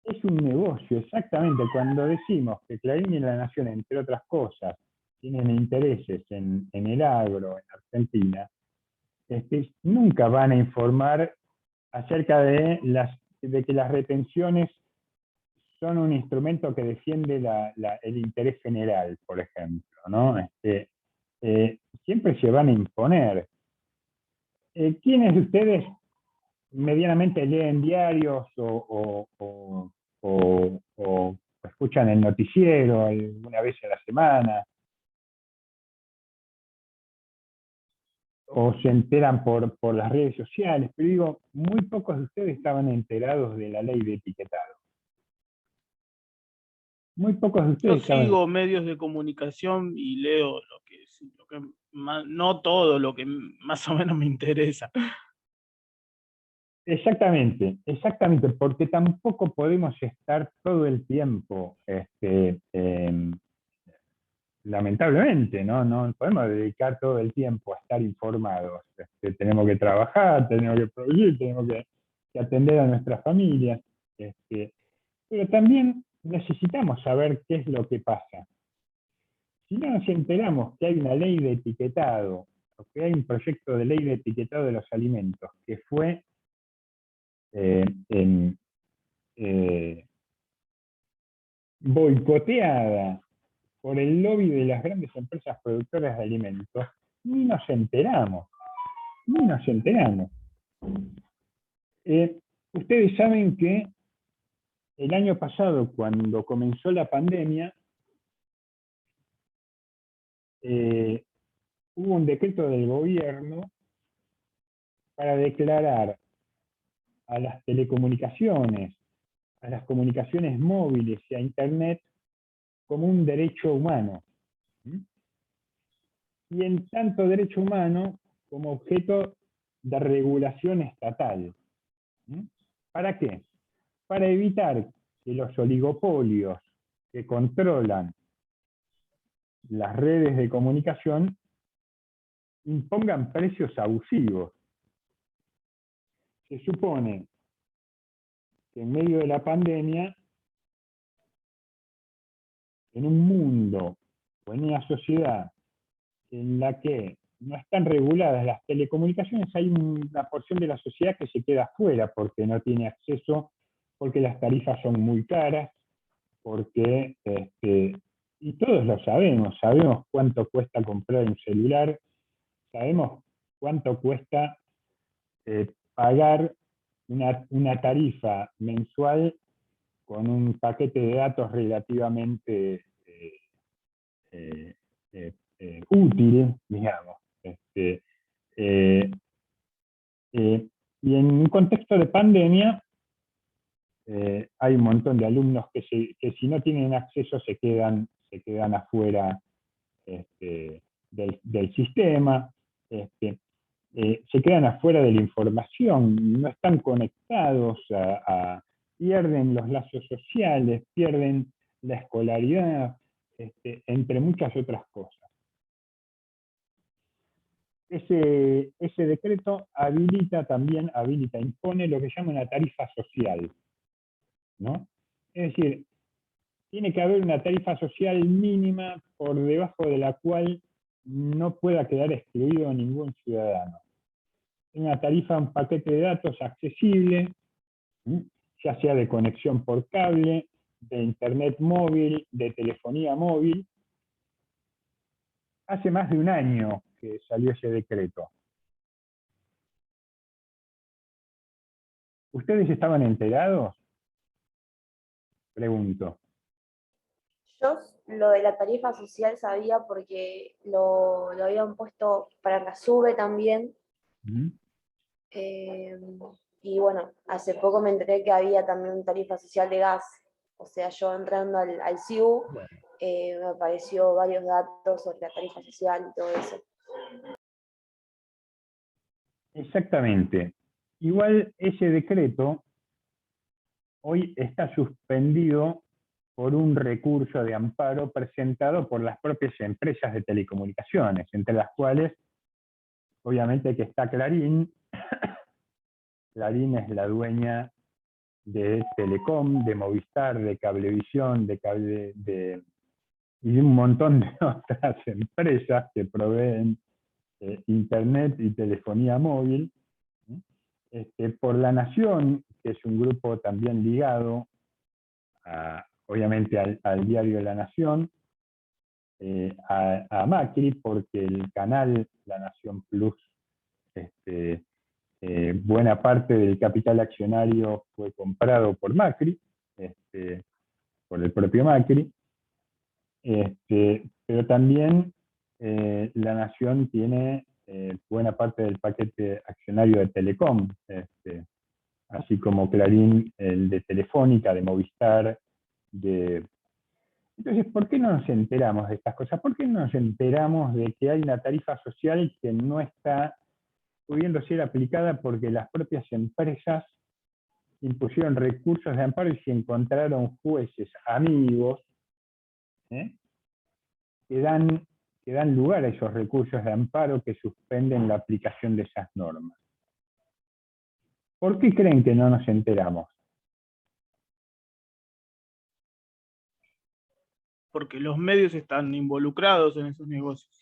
Es un negocio, exactamente. Cuando decimos que Clarín y La Nación, entre otras cosas, tienen intereses en el agro, en Argentina, nunca van a informar acerca de que las retenciones son un instrumento que defiende el interés general, por ejemplo, ¿no? Siempre se van a imponer. ¿Quiénes de ustedes medianamente leen diarios o escuchan el noticiero alguna vez a la semana? ¿O se enteran por las redes sociales? Pero digo, muy pocos de ustedes estaban enterados de la ley de etiquetado. Muy pocos de Yo ustedes estaban... sigo medios de comunicación y leo lo que no todo lo que más o menos me interesa. Exactamente, exactamente, porque tampoco podemos estar todo el tiempo, lamentablemente, ¿no? No podemos dedicar todo el tiempo a estar informados. Tenemos que trabajar, tenemos que producir, tenemos que atender a nuestras familias, pero también necesitamos saber qué es lo que pasa. Si no nos enteramos que hay una ley de etiquetado, o que hay un proyecto de ley de etiquetado de los alimentos, que fue boicoteada por el lobby de las grandes empresas productoras de alimentos, ni nos enteramos, ni nos enteramos. Ustedes saben que el año pasado, cuando comenzó la pandemia, hubo un decreto del gobierno para declarar a las telecomunicaciones, a las comunicaciones móviles y a Internet como un derecho humano. Y en tanto derecho humano como objeto de regulación estatal. ¿Para qué? Para evitar que los oligopolios que controlan las redes de comunicación impongan precios abusivos. Se supone que en medio de la pandemia, en un mundo o en una sociedad en la que no están reguladas las telecomunicaciones, hay una porción de la sociedad que se queda fuera porque no tiene acceso, porque las tarifas son muy caras, porque, y todos lo sabemos cuánto cuesta comprar un celular, sabemos cuánto cuesta pagar una tarifa mensual con un paquete de datos relativamente útil, digamos. Y en un contexto de pandemia, hay un montón de alumnos que si no tienen acceso se quedan afuera del sistema, se quedan afuera de la información, no están conectados, pierden los lazos sociales, pierden la escolaridad, entre muchas otras cosas. Ese decreto impone lo que llama una tarifa social, ¿no? Es decir, tiene que haber una tarifa social mínima por debajo de la cual no pueda quedar excluido ningún ciudadano. Una tarifa, un paquete de datos accesible, ya sea de conexión por cable, de internet móvil, de telefonía móvil. Hace más de un año que salió ese decreto. ¿Ustedes estaban enterados? Pregunto. Yo lo de la tarifa social sabía porque lo habían puesto para la SUBE también. Y bueno, hace poco me enteré que había también una tarifa social de gas. O sea, yo entrando al CIU, me apareció varios datos sobre la tarifa social y todo eso. Exactamente. Igual ese decreto hoy está suspendido por un recurso de amparo presentado por las propias empresas de telecomunicaciones, entre las cuales obviamente que está Clarín. Clarín es la dueña de Telecom, de Movistar, de Cablevisión, y de un montón de otras empresas que proveen internet y telefonía móvil. Por La Nación, que es un grupo también ligado obviamente al diario La Nación, a Macri, porque el canal La Nación Plus, buena parte del capital accionario fue comprado por Macri, por el propio Macri, pero también La Nación tiene buena parte del paquete accionario de Telecom, así como Clarín, el de Telefónica, de Movistar. Entonces, ¿por qué no nos enteramos de estas cosas? ¿Por qué no nos enteramos de que hay una tarifa social que no está pudiendo ser aplicada porque las propias empresas impusieron recursos de amparo y se encontraron jueces amigos que dan lugar a esos recursos de amparo que suspenden la aplicación de esas normas? ¿Por qué creen que no nos enteramos? Porque los medios están involucrados en esos negocios.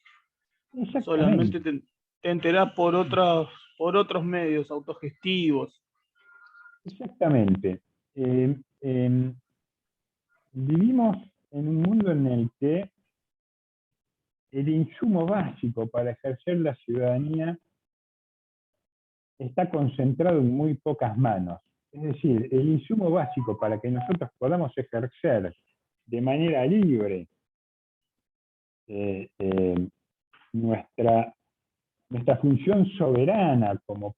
Solamente te enterás por otros medios autogestivos. Exactamente. Vivimos en un mundo en el que el insumo básico para ejercer la ciudadanía está concentrado en muy pocas manos. Es decir, el insumo básico para que nosotros podamos ejercer de manera libre nuestra función soberana como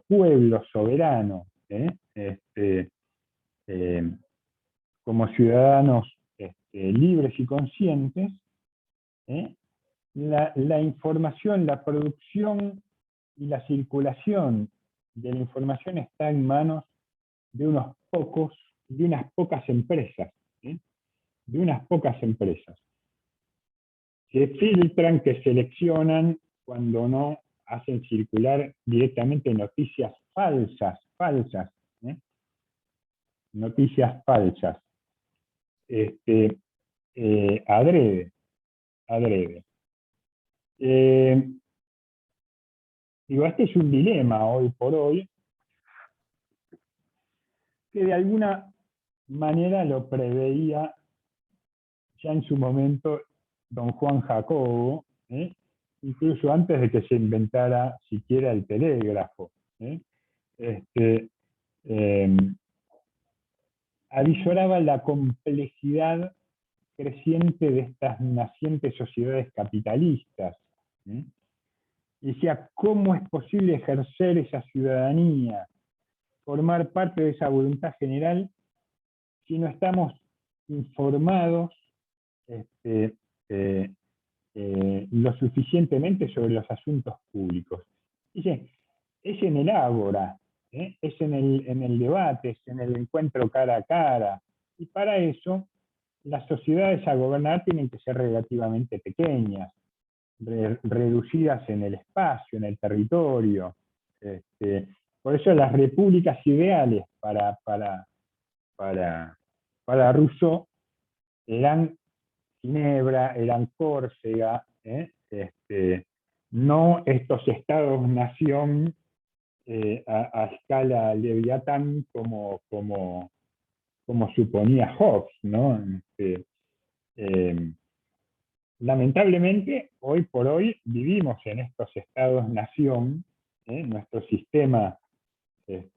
pueblo soberano, como ciudadanos libres y conscientes, la información, la producción y la circulación de la información está en manos de unas pocas empresas, de unas pocas empresas, que filtran, que seleccionan, cuando no hacen circular directamente noticias falsas, noticias falsas, adrede. Digo, este es un dilema hoy por hoy, que de alguna manera lo preveía ya en su momento don Juan Jacobo, incluso antes de que se inventara siquiera el telégrafo. Avisoraba la complejidad creciente de estas nacientes sociedades capitalistas. Y decía, ¿cómo es posible ejercer esa ciudadanía, formar parte de esa voluntad general, si no estamos informados lo suficientemente sobre los asuntos públicos? Dice, es en el ágora, es en el debate, es en el encuentro cara a cara, y para eso las sociedades a gobernar tienen que ser relativamente pequeñas, reducidas en el espacio, en el territorio. Por eso las repúblicas ideales para Rousseau eran Ginebra, eran Córcega, no estos estados-nación a escala Leviatán como suponía Hobbes, ¿no? Lamentablemente, hoy por hoy vivimos en estos estados-nación, nuestros sistemas de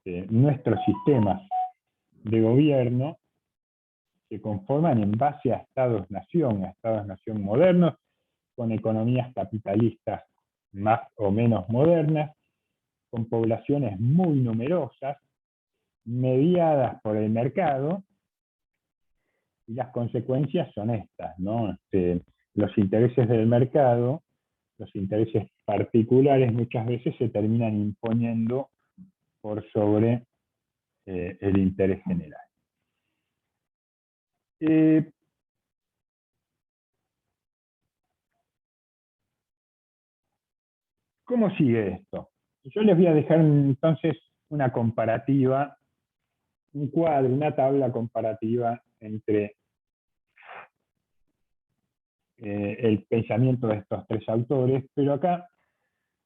gobierno se conforman en base a estados-nación modernos, con economías capitalistas más o menos modernas, con poblaciones muy numerosas, mediadas por el mercado, y las consecuencias son estas, ¿no? Los intereses del mercado, los intereses particulares muchas veces se terminan imponiendo por sobre el interés general. ¿Cómo sigue esto? Yo les voy a dejar entonces una comparativa, un cuadro, una tabla comparativa entre el pensamiento de estos tres autores, pero acá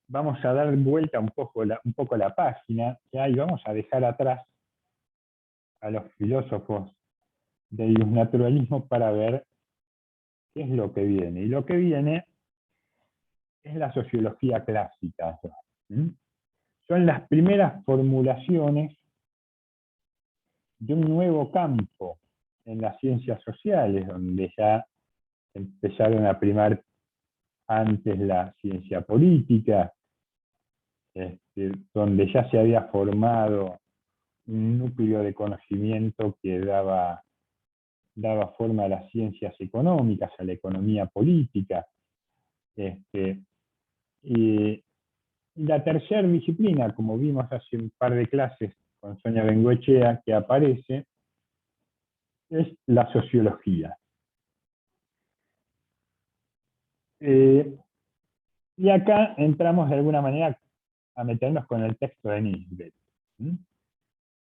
vamos a dar vuelta un poco la página, ¿ya? Y vamos a dejar atrás a los filósofos del naturalismo para ver qué es lo que viene. Y lo que viene es la sociología clásica. ¿Mm? Son las primeras formulaciones de un nuevo campo en las ciencias sociales, donde ya empezaron a primar antes la ciencia política, donde ya se había formado un núcleo de conocimiento que daba forma a las ciencias económicas, a la economía política. Y la tercera disciplina, como vimos hace un par de clases con Sonia Bengoechea, que aparece, es la sociología. Y acá entramos de alguna manera a meternos con el texto de Nisbet.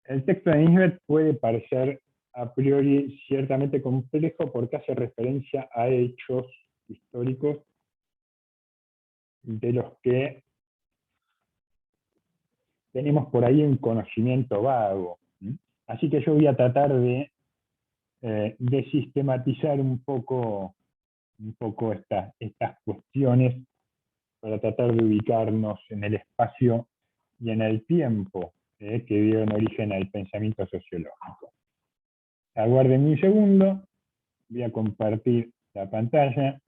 El texto de Nisbet puede parecer a priori ciertamente complejo porque hace referencia a hechos históricos de los que tenemos por ahí un conocimiento vago. Así que yo voy a tratar de sistematizar un poco estas cuestiones para tratar de ubicarnos en el espacio y en el tiempo que dieron origen al pensamiento sociológico. Aguarden un segundo, voy a compartir la pantalla.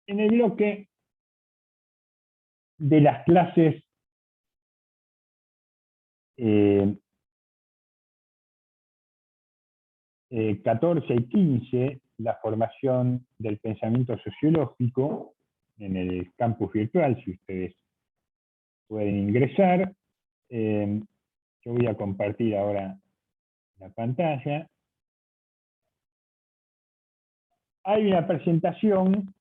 En el bloque de las clases 14 y 15, la formación del pensamiento sociológico en el campus virtual, si ustedes pueden ingresar. Yo voy a compartir ahora la pantalla. Hay una presentación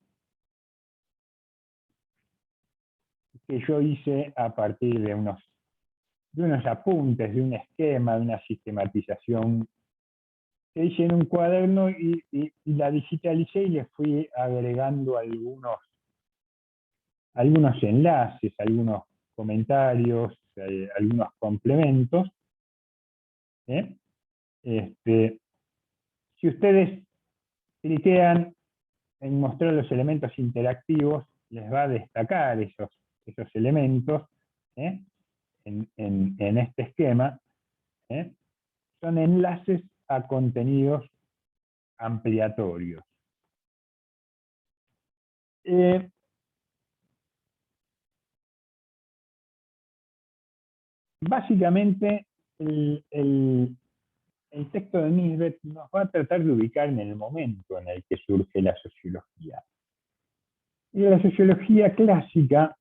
que yo hice a partir de unos apuntes, de un esquema, de una sistematización que hice en un cuaderno y la digitalicé y le fui agregando algunos enlaces, algunos comentarios, algunos complementos. Si ustedes cliquean en mostrar los elementos interactivos, les va a destacar esos elementos en este esquema. Son enlaces a contenidos ampliatorios. Básicamente, el texto de Nisbet nos va a tratar de ubicar en el momento en el que surge la sociología. Y la sociología clásica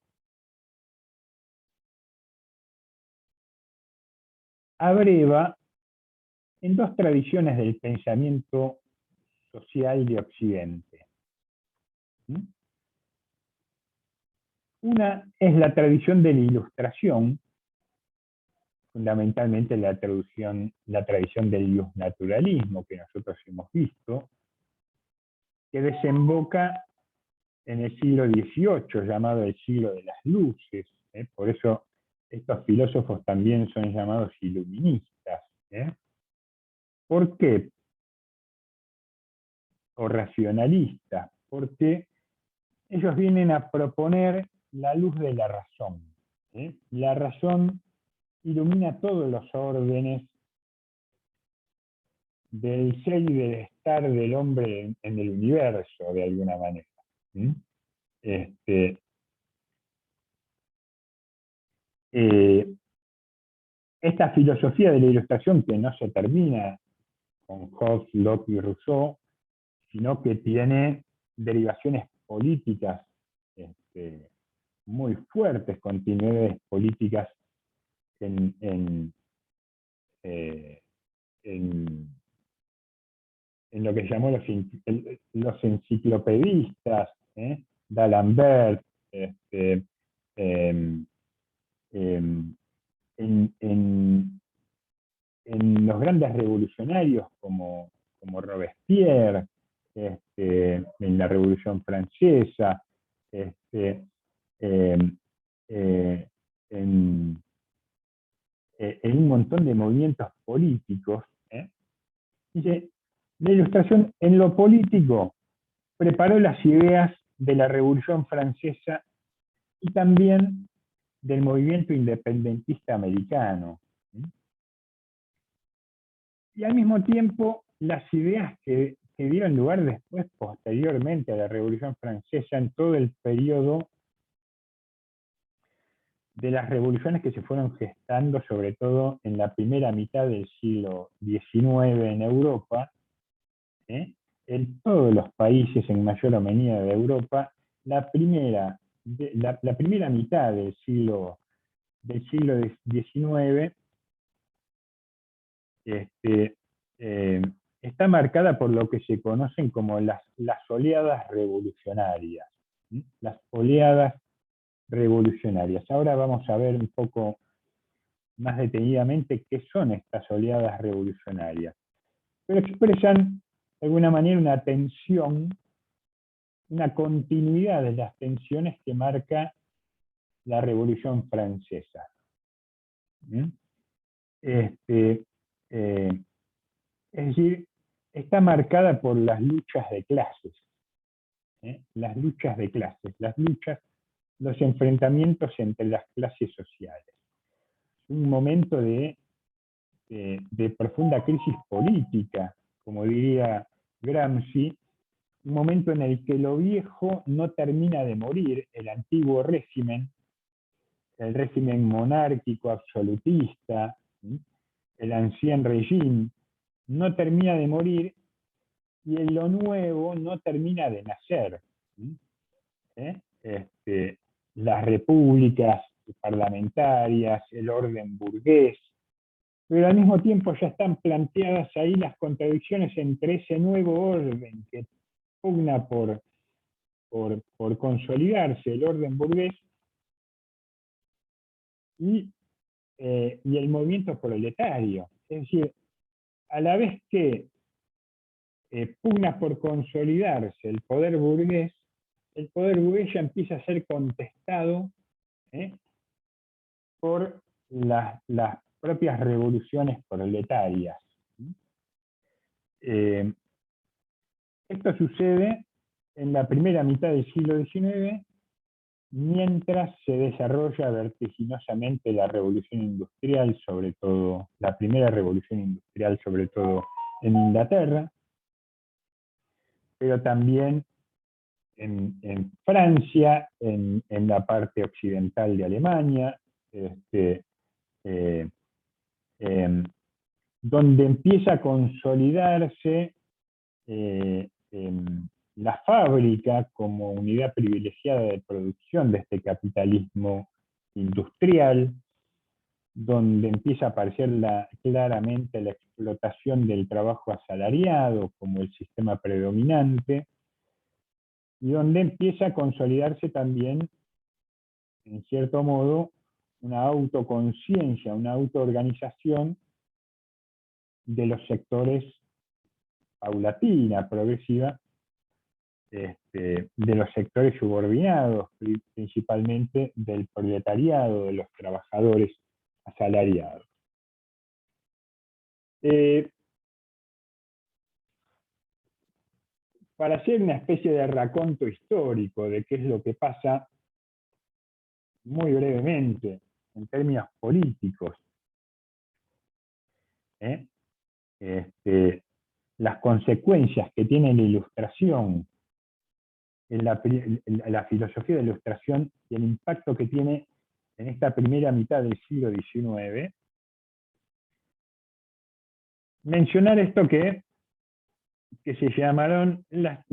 abreva en dos tradiciones del pensamiento social de Occidente. Una es la tradición de la Ilustración, fundamentalmente la tradición del naturalismo que nosotros hemos visto, que desemboca en el siglo XVIII, llamado el siglo de las luces. Por eso estos filósofos también son llamados iluministas. ¿Por qué? O racionalistas, porque ellos vienen a proponer la luz de la razón. La razón ilumina todos los órdenes del ser y del estar del hombre en el universo, de alguna manera. ¿Mm? Esta filosofía de la ilustración, que no se termina con Hobbes, Locke y Rousseau, sino que tiene derivaciones políticas muy fuertes, continuidades políticas en lo que llamó los enciclopedistas, D'Alembert, en los grandes revolucionarios como Robespierre, en la Revolución Francesa, en un montón de movimientos políticos. Dice, la Ilustración en lo político preparó las ideas de la Revolución Francesa y también del movimiento independentista americano. Y al mismo tiempo, las ideas que dieron lugar después, posteriormente a la Revolución Francesa, en todo el periodo de las revoluciones que se fueron gestando, sobre todo en la primera mitad del siglo XIX en Europa, en todos los países, en mayor o menor de Europa, la primera mitad del siglo XIX está marcada por lo que se conocen como las oleadas revolucionarias. Las oleadas revolucionarias. Ahora vamos a ver un poco más detenidamente qué son estas oleadas revolucionarias. Pero expresan de alguna manera una tensión, una continuidad de las tensiones que marca la Revolución Francesa. Es decir, está marcada por las luchas de clases. Las luchas de clases, los enfrentamientos entre las clases sociales. Un momento de profunda crisis política, como diría Gramsci, un momento en el que lo viejo no termina de morir, el antiguo régimen, el régimen monárquico absolutista, el ancien régime, no termina de morir, y en lo nuevo no termina de nacer. Las repúblicas parlamentarias, el orden burgués, pero al mismo tiempo ya están planteadas ahí las contradicciones entre ese nuevo orden que pugna por consolidarse, el orden burgués, y el movimiento proletario. Es decir, a la vez que pugna por consolidarse el poder burgués ya empieza a ser contestado por las propias revoluciones proletarias. Esto sucede en la primera mitad del siglo XIX, mientras se desarrolla vertiginosamente la revolución industrial, sobre todo, la primera revolución industrial, sobre todo en Inglaterra, pero también en Francia, en la parte occidental de Alemania, donde empieza a consolidarse la fábrica como unidad privilegiada de producción de este capitalismo industrial, donde empieza a aparecer claramente la explotación del trabajo asalariado como el sistema predominante, y donde empieza a consolidarse también, en cierto modo, una autoconciencia, una autoorganización de los sectores paulatina, progresiva, de los sectores subordinados, principalmente del proletariado, de los trabajadores asalariados. Para hacer una especie de raconto histórico de qué es lo que pasa, muy brevemente, en términos políticos, las consecuencias que tiene la ilustración en la filosofía de la ilustración y el impacto que tiene en esta primera mitad del siglo XIX, mencionar esto que se llamaron las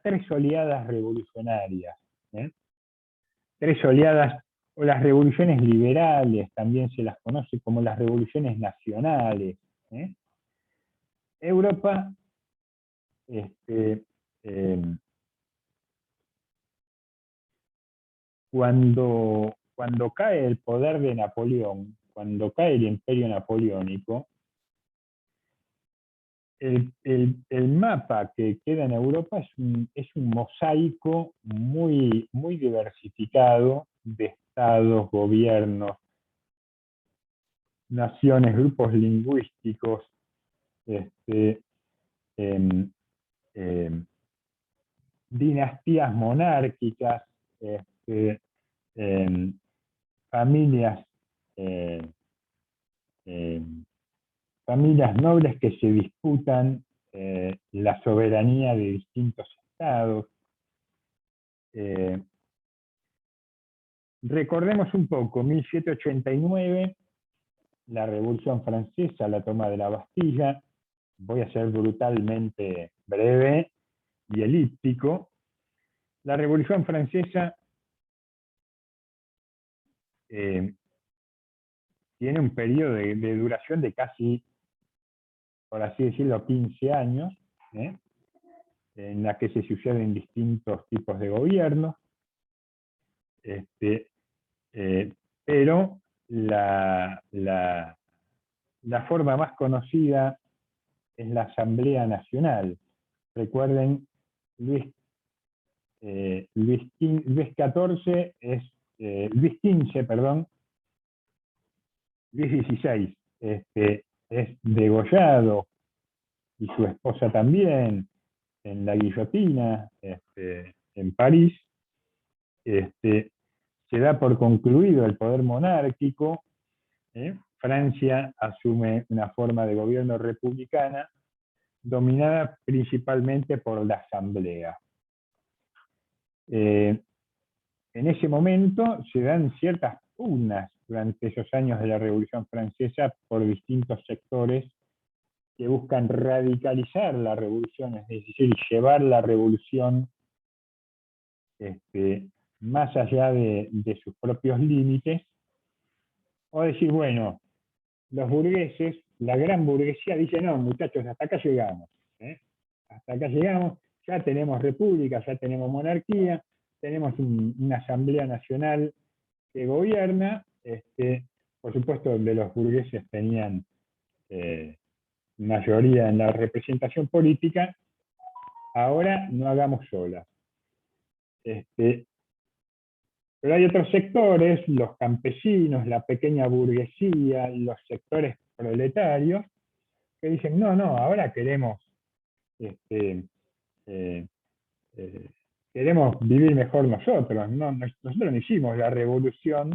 tres oleadas revolucionarias. Tres oleadas, o las revoluciones liberales, también se las conoce como las revoluciones nacionales. Europa, cuando cae el poder de Napoleón, cuando cae el imperio napoleónico, el mapa que queda en Europa es un mosaico muy, muy diversificado de estados, gobiernos, naciones, grupos lingüísticos, dinastías monárquicas, familias, familias nobles que se disputan la soberanía de distintos estados. Recordemos un poco, 1789, la Revolución Francesa, la toma de la Bastilla. Voy a ser brutalmente breve y elíptico. La Revolución Francesa tiene un periodo de duración de casi, por así decirlo, 15 años, en la que se suceden distintos tipos de gobiernos, pero la forma más conocida es la Asamblea Nacional. Recuerden, Luis XVI es degollado, y su esposa también, en la guillotina, en París. Se da por concluido el poder monárquico. Francia asume una forma de gobierno republicana, dominada principalmente por la Asamblea. En ese momento se dan ciertas pugnas durante esos años de la Revolución Francesa por distintos sectores que buscan radicalizar la revolución, es decir, llevar la revolución más allá de sus propios límites, o decir, bueno, los burgueses, la gran burguesía dice, no, muchachos, hasta acá llegamos, hasta acá llegamos, ya tenemos república, ya tenemos monarquía, tenemos una Asamblea Nacional que gobierna, por supuesto, donde los burgueses tenían mayoría en la representación política, ahora no hagamos solas. Pero hay otros sectores, los campesinos, la pequeña burguesía, los sectores proletarios, que dicen, no, ahora queremos vivir mejor nosotros. Nosotros no hicimos la revolución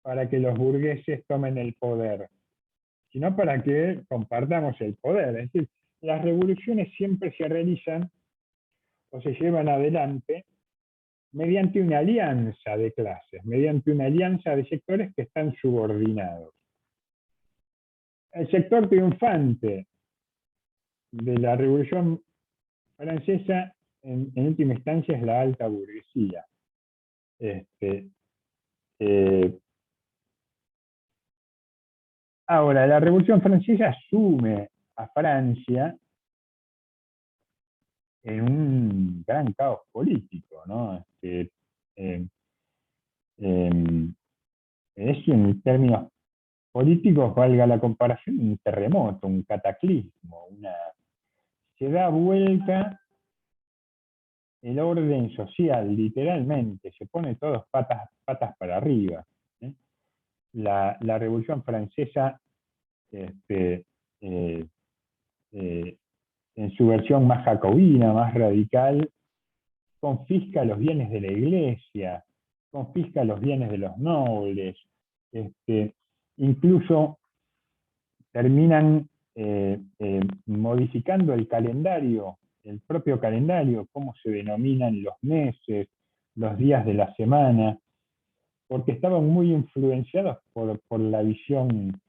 para que los burgueses tomen el poder, sino para que compartamos el poder. Es decir, las revoluciones siempre se realizan o se llevan adelante mediante una alianza de clases, mediante una alianza de sectores que están subordinados. El sector triunfante de la Revolución Francesa, en última instancia, es la alta burguesía. Ahora, la Revolución Francesa asume a Francia en un gran caos político, ¿no? Es en términos políticos, valga la comparación, un terremoto, un cataclismo, se da vuelta el orden social, literalmente, se pone todos patas para arriba. La Revolución Francesa, en su versión más jacobina, más radical, confisca los bienes de la iglesia, confisca los bienes de los nobles, incluso terminan modificando el calendario, el propio calendario, cómo se denominan los meses, los días de la semana, porque estaban muy influenciados por la visión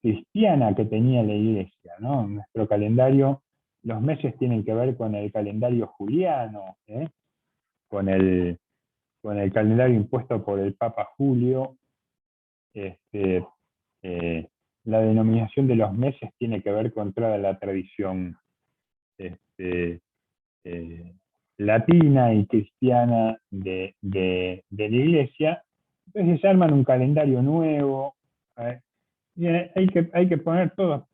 cristiana que tenía la Iglesia, ¿no? Nuestro calendario, los meses tienen que ver con el calendario juliano, con el calendario impuesto por el Papa Julio. La denominación de los meses tiene que ver con toda la tradición latina y cristiana de la Iglesia. Entonces se arman un calendario nuevo, y hay que poner todo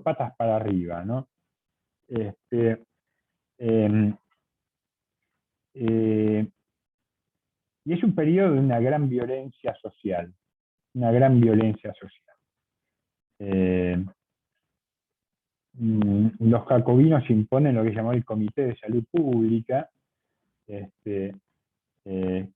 patas para arriba, ¿no? Y es un periodo de una gran violencia social, los jacobinos imponen lo que llamó el Comité de Salud Pública, que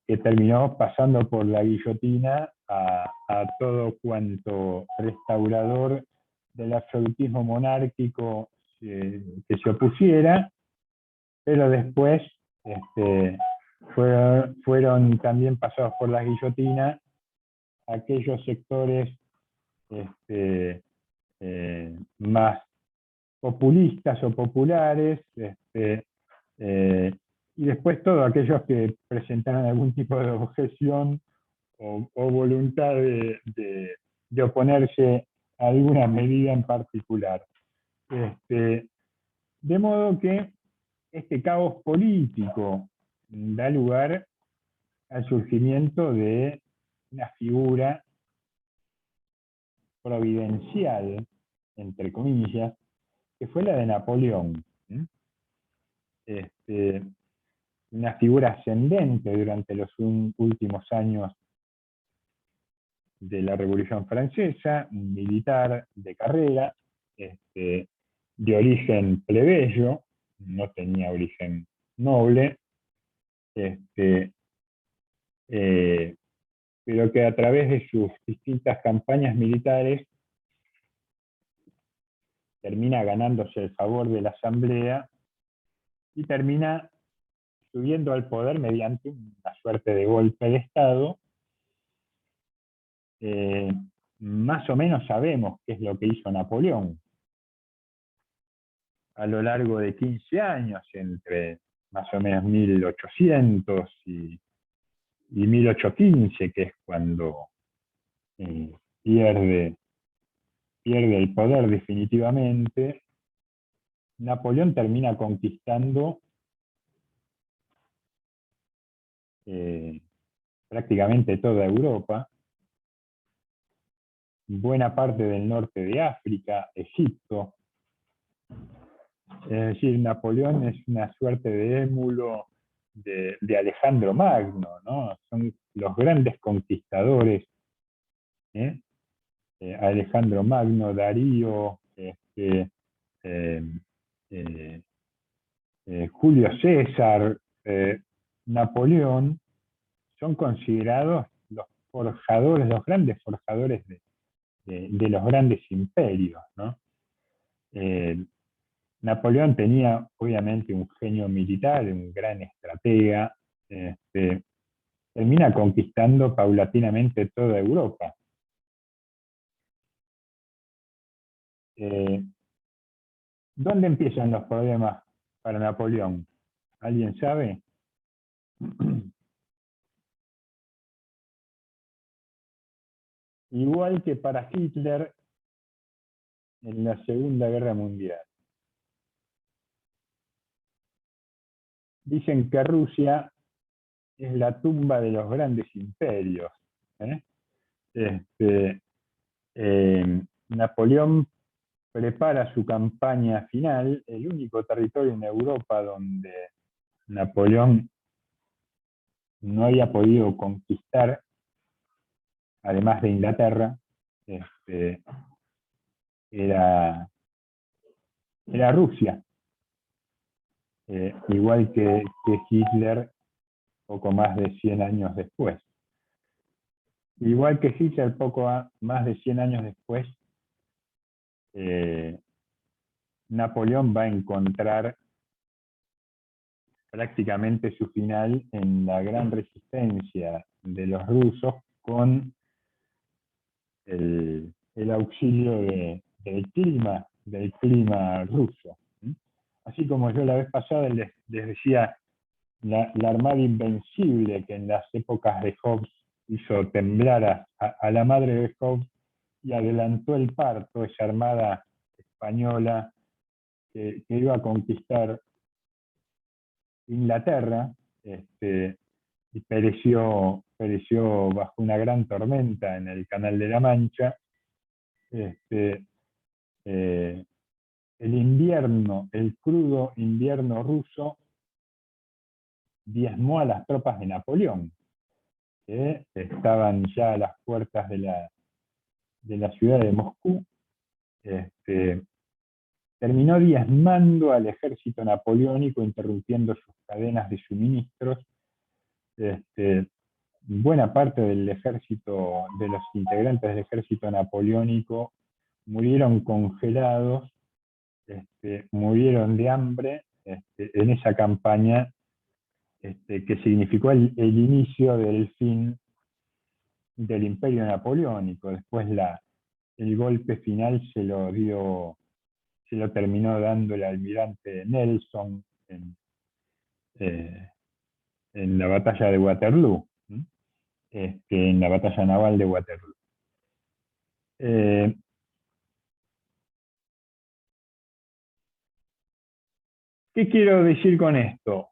terminó pasando por la guillotina a todo cuanto restaurador del absolutismo monárquico que se opusiera, pero después fueron también pasados por la guillotina aquellos sectores más populistas o populares, y después todos aquellos que presentaron algún tipo de objeción o voluntad de oponerse a alguna medida en particular. De modo que este caos político da lugar al surgimiento de una figura providencial, entre comillas, que fue la de Napoleón. Una figura ascendente durante los últimos años de la Revolución Francesa, un militar de carrera, de origen plebeyo, no tenía origen noble, pero que a través de sus distintas campañas militares termina ganándose el favor de la Asamblea y termina subiendo al poder mediante una suerte de golpe de Estado. Más o menos sabemos qué es lo que hizo Napoleón a lo largo de 15 años, entre más o menos 1800 y 1815, que es cuando pierde el poder definitivamente. Napoleón termina conquistando prácticamente toda Europa, buena parte del norte de África, Egipto. Es decir, Napoleón es una suerte de émulo de Alejandro Magno, ¿no? Son los grandes conquistadores, Alejandro Magno, Darío, Julio César, Napoleón, son considerados los grandes forjadores de los grandes imperios, ¿no? Napoleón tenía obviamente un genio militar, un gran estratega, termina conquistando paulatinamente toda Europa. ¿Dónde empiezan los problemas para Napoleón? ¿Alguien sabe? Igual que para Hitler en la Segunda Guerra Mundial. Dicen que Rusia es la tumba de los grandes imperios. Napoleón prepara su campaña final, el único territorio en Europa donde Napoleón no había podido conquistar, además de Inglaterra, era Rusia. Igual que Hitler poco más de 100 años después. Igual que Hitler poco más de 100 años después Napoleón va a encontrar prácticamente su final en la gran resistencia de los rusos con el auxilio del clima ruso. Así como yo la vez pasada les decía, la Armada Invencible, que en las épocas de Hobbes hizo temblar a la madre de Hobbes y adelantó el parto, esa armada española que iba a conquistar Inglaterra, y pereció bajo una gran tormenta en el Canal de la Mancha. El crudo invierno ruso diezmó a las tropas de Napoleón, que estaban ya a las puertas de la ciudad de Moscú. Terminó diezmando al ejército napoleónico, interrumpiendo sus cadenas de suministros. Buena parte del ejército, de los integrantes del ejército napoleónico, murieron congelados, murieron de hambre en esa campaña, que significó el inicio del fin del Imperio Napoleónico. Después el golpe final se lo terminó dando el almirante Nelson en la batalla de Waterloo, en la batalla naval de Waterloo. ¿Qué quiero decir con esto?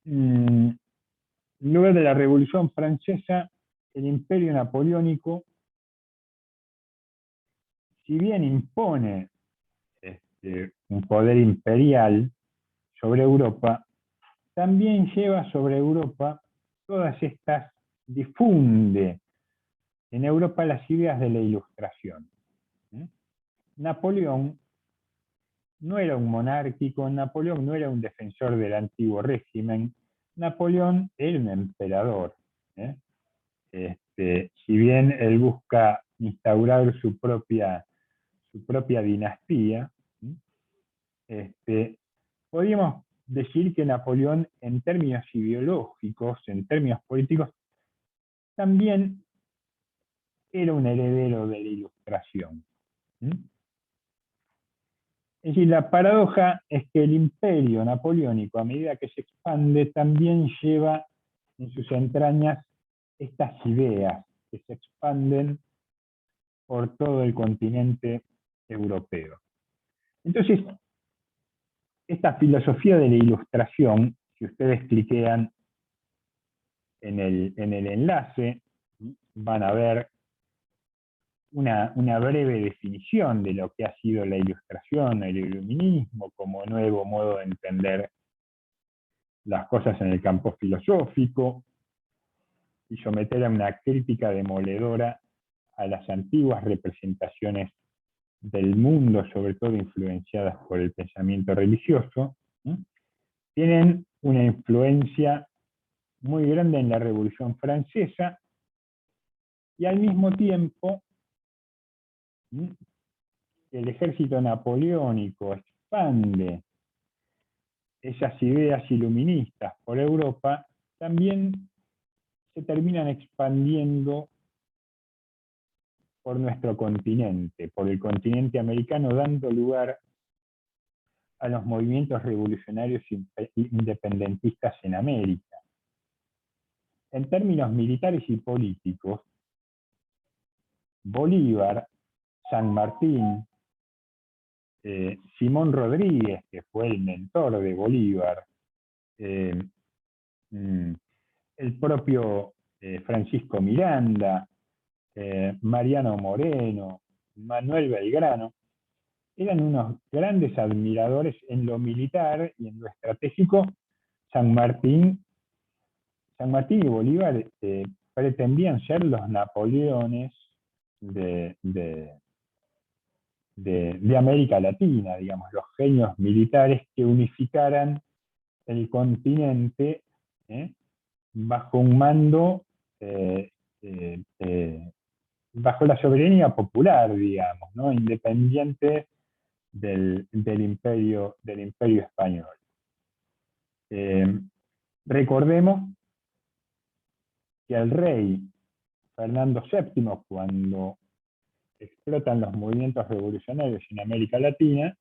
Luego de la Revolución Francesa, el Imperio Napoleónico, si bien impone un poder imperial sobre Europa, también lleva sobre Europa difunde en Europa las ideas de la Ilustración. Napoleón no era un monárquico, Napoleón no era un defensor del antiguo régimen, Napoleón era un emperador. Si bien él busca instaurar su propia dinastía, podríamos decir que Napoleón, en términos ideológicos, en términos políticos, también era un heredero de la Ilustración. Es decir, la paradoja es que el imperio napoleónico, a medida que se expande, también lleva en sus entrañas estas ideas que se expanden por todo el continente europeo. Entonces, esta filosofía de la Ilustración, si ustedes cliquean en el enlace, van a ver una breve definición de lo que ha sido la Ilustración, el iluminismo, como nuevo modo de entender las cosas en el campo filosófico, y someter a una crítica demoledora a las antiguas representaciones del mundo, sobre todo influenciadas por el pensamiento religioso. Tienen una influencia muy grande en la Revolución Francesa, y al mismo tiempo el ejército napoleónico expande esas ideas iluministas por Europa, también se terminan expandiendo por nuestro continente, por el continente americano, dando lugar a los movimientos revolucionarios independentistas en América. En términos militares y políticos, Bolívar, San Martín, Simón Rodríguez, que fue el mentor de Bolívar, el propio Francisco Miranda, Mariano Moreno, Manuel Belgrano, eran unos grandes admiradores en lo militar y en lo estratégico. San Martín y Bolívar pretendían ser los Napoleones de América Latina, digamos, los genios militares que unificaran el continente bajo un mando bajo la soberanía popular, digamos, ¿no? Independiente del imperio español. Recordemos que el rey Fernando VII, cuando explotan los movimientos revolucionarios en América Latina,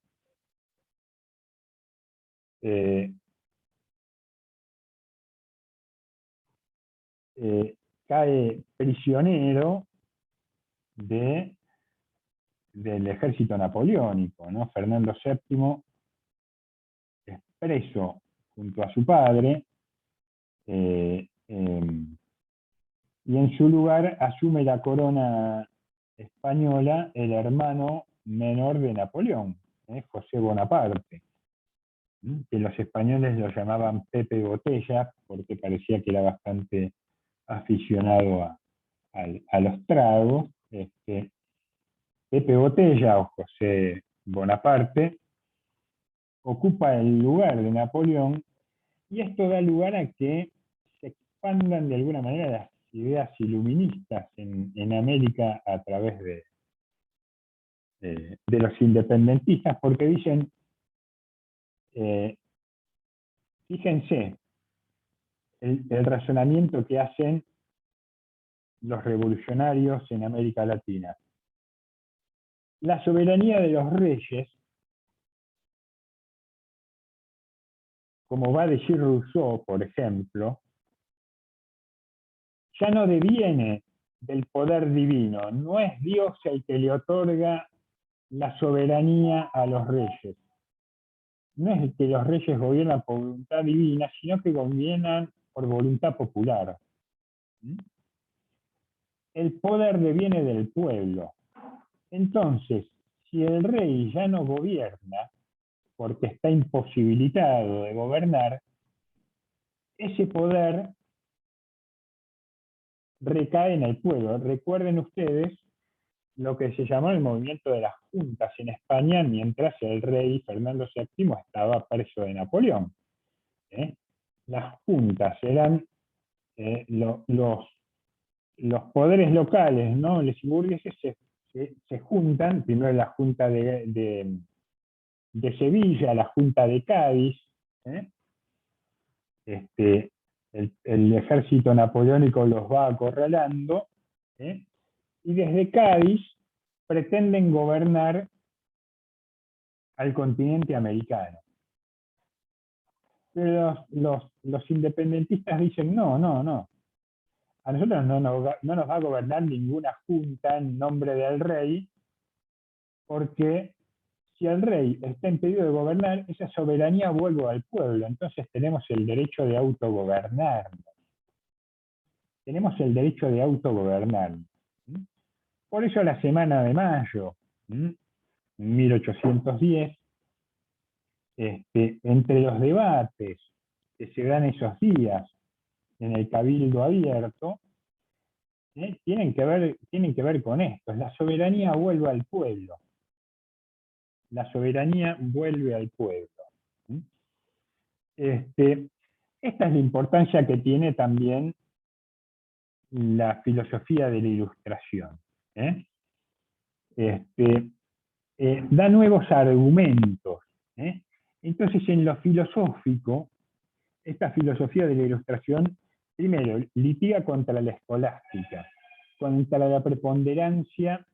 cae prisionero del ejército napoleónico, ¿no? Fernando VII es preso junto a su padre, y en su lugar asume la corona española el hermano menor de Napoleón, José Bonaparte, que los españoles lo llamaban Pepe Botella, porque parecía que era bastante aficionado a los tragos. Pepe Botella, o José Bonaparte, ocupa el lugar de Napoleón, y esto da lugar a que se expandan de alguna manera las ideas iluministas en América a través de los independentistas, porque dicen, fíjense, el razonamiento que hacen los revolucionarios en América Latina. La soberanía de los reyes, como va a decir Rousseau, por ejemplo, ya no deviene del poder divino. No es Dios el que le otorga la soberanía a los reyes. No es que los reyes gobiernan por voluntad divina, sino que gobiernan por voluntad popular. El poder deviene del pueblo. Entonces, si el rey ya no gobierna, porque está imposibilitado de gobernar, ese poder recae en el pueblo. Recuerden ustedes lo que se llamó el movimiento de las juntas en España, mientras el rey Fernando VII estaba preso de Napoleón. Las juntas eran los poderes locales, ¿no? Los burgueses se juntan, primero la Junta de Sevilla, la Junta de Cádiz, el ejército napoleónico los va acorralando, y desde Cádiz pretenden gobernar al continente americano. Pero los independentistas dicen, no. A nosotros no nos va a gobernar ninguna junta en nombre del rey, porque si el rey está impedido de gobernar, esa soberanía vuelve al pueblo. Entonces tenemos el derecho de autogobernarnos. Tenemos el derecho de autogobernarnos. Por eso la Semana de Mayo, en 1810, entre los debates que se dan esos días en el Cabildo Abierto, tienen que ver con esto. La soberanía vuelve al pueblo. La soberanía vuelve al pueblo. Esta es la importancia que tiene también la filosofía de la Ilustración. Da nuevos argumentos. Entonces, en lo filosófico, esta filosofía de la Ilustración, primero, litiga contra la escolástica, contra la preponderancia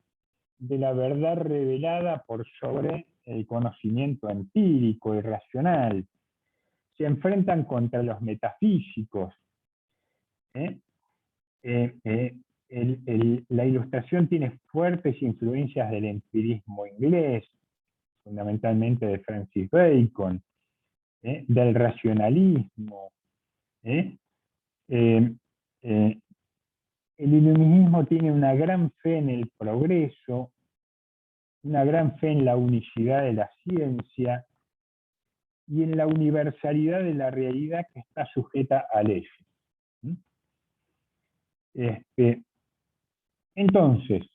de la verdad revelada por sobre el conocimiento empírico y racional. Se enfrentan contra los metafísicos. La Ilustración tiene fuertes influencias del empirismo inglés, fundamentalmente de Francis Bacon, del racionalismo. El iluminismo tiene una gran fe en el progreso, una gran fe en la unicidad de la ciencia y en la universalidad de la realidad que está sujeta a leyes. Entonces,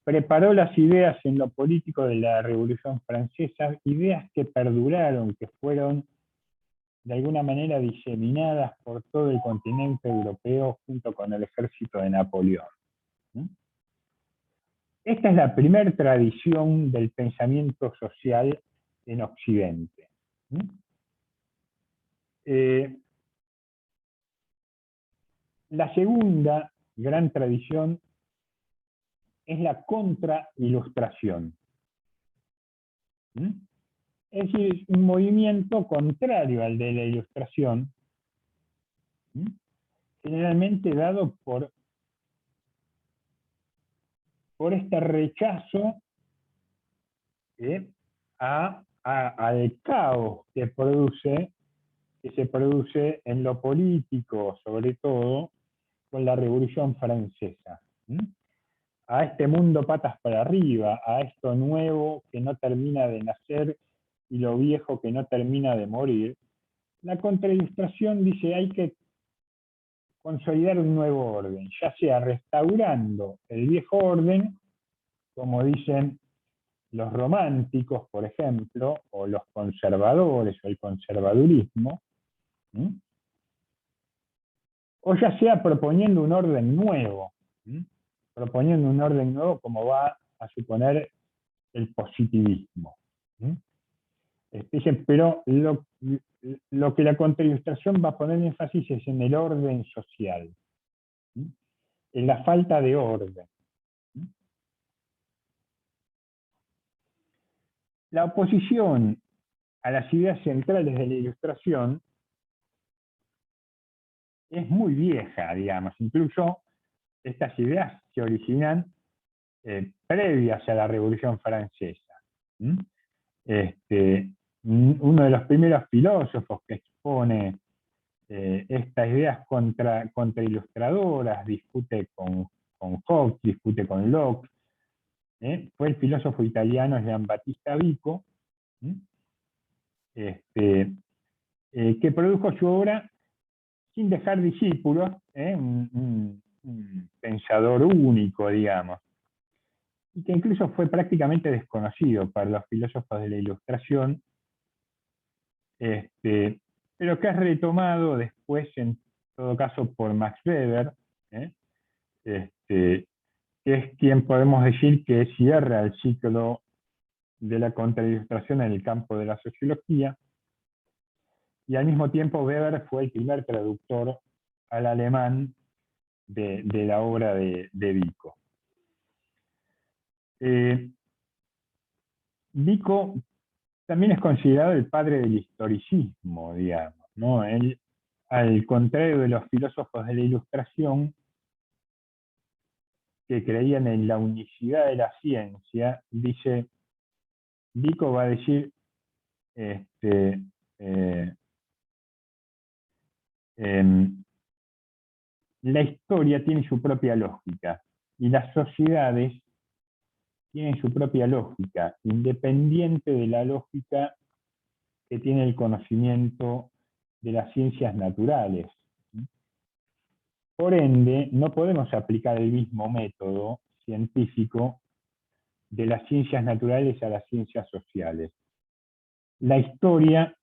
preparó las ideas en lo político de la Revolución Francesa, ideas que perduraron, que fueron de alguna manera diseminadas por todo el continente europeo junto con el ejército de Napoleón. Esta es la primera tradición del pensamiento social en Occidente. La segunda gran tradición es la contrailustración. Es decir, un movimiento contrario al de la ilustración, generalmente dado por este rechazo al caos que se produce en lo político, sobre todo con la Revolución Francesa. A este mundo patas para arriba, a esto nuevo que no termina de nacer y lo viejo que no termina de morir, la contrailustración dice hay que consolidar un nuevo orden, ya sea restaurando el viejo orden, como dicen los románticos, por ejemplo, o los conservadores, o el conservadurismo, o ya sea proponiendo un orden nuevo, como va a suponer el positivismo. Dicen, pero lo que la contrailustración va a poner énfasis es en el orden social, en la falta de orden. La oposición a las ideas centrales de la Ilustración es muy vieja, digamos. Incluso estas ideas se originan previas a la Revolución Francesa. Uno de los primeros filósofos que expone estas ideas contrailustradoras, discute con Hobbes, discute con Locke, fue el filósofo italiano Giambattista Vico, que produjo su obra sin dejar discípulos, un pensador único, digamos, y que incluso fue prácticamente desconocido para los filósofos de la Ilustración, pero que es retomado después, en todo caso, por Max Weber, que es quien podemos decir que cierra el ciclo de la contrailustración en el campo de la sociología, y al mismo tiempo Weber fue el primer traductor al alemán de la obra de Vico. Vico también es considerado el padre del historicismo, digamos, ¿no? Él, al contrario de los filósofos de la Ilustración, que creían en la unicidad de la ciencia, dice, Vico va a decir, la historia tiene su propia lógica, y las sociedades tienen su propia lógica, independiente de la lógica que tiene el conocimiento de las ciencias naturales. Por ende, no podemos aplicar el mismo método científico de las ciencias naturales a las ciencias sociales. La historia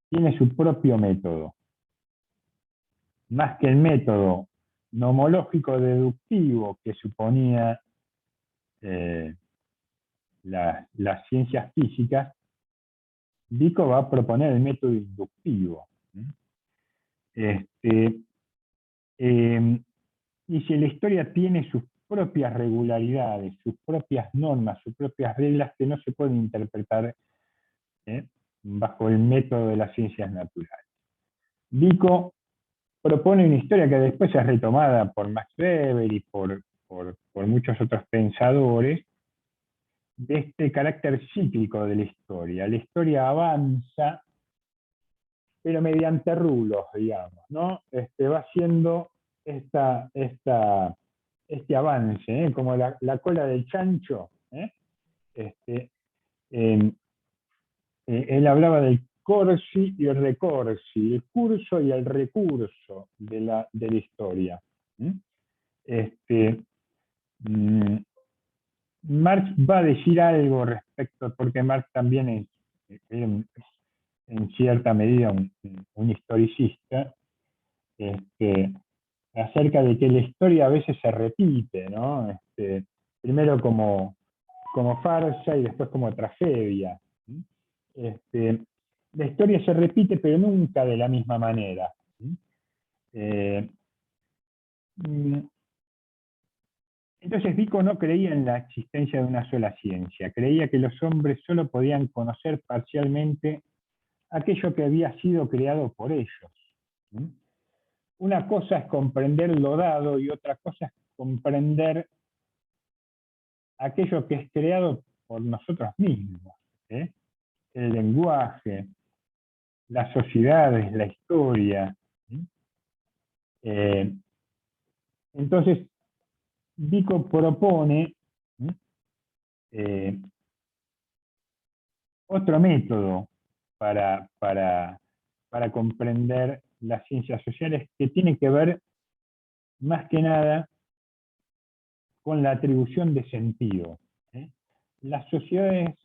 tiene su propio método. Más que el método nomológico deductivo que suponía las ciencias físicas, Vico va a proponer el método inductivo. Y si la historia tiene sus propias regularidades, sus propias normas, sus propias reglas que no se pueden interpretar bajo el método de las ciencias naturales. Vico propone una historia que después es retomada por Max Weber y por muchos otros pensadores, de este carácter cíclico de la historia. La historia avanza, pero mediante rulos, digamos, ¿no? Va haciendo este avance, como la cola del chancho. Él hablaba del corsi y el recorsi, el curso y el recurso de la historia. Marx va a decir algo respecto, porque Marx también es en cierta medida un historicista, acerca de que la historia a veces se repite, ¿no? Primero como farsa y después como tragedia. La historia se repite, pero nunca de la misma manera. Entonces Vico no creía en la existencia de una sola ciencia, creía que los hombres solo podían conocer parcialmente aquello que había sido creado por ellos. Una cosa es comprender lo dado y otra cosa es comprender aquello que es creado por nosotros mismos. El lenguaje, las sociedades, la historia. Entonces, Vico propone otro método para comprender las ciencias sociales, que tiene que ver más que nada con la atribución de sentido. Las sociedades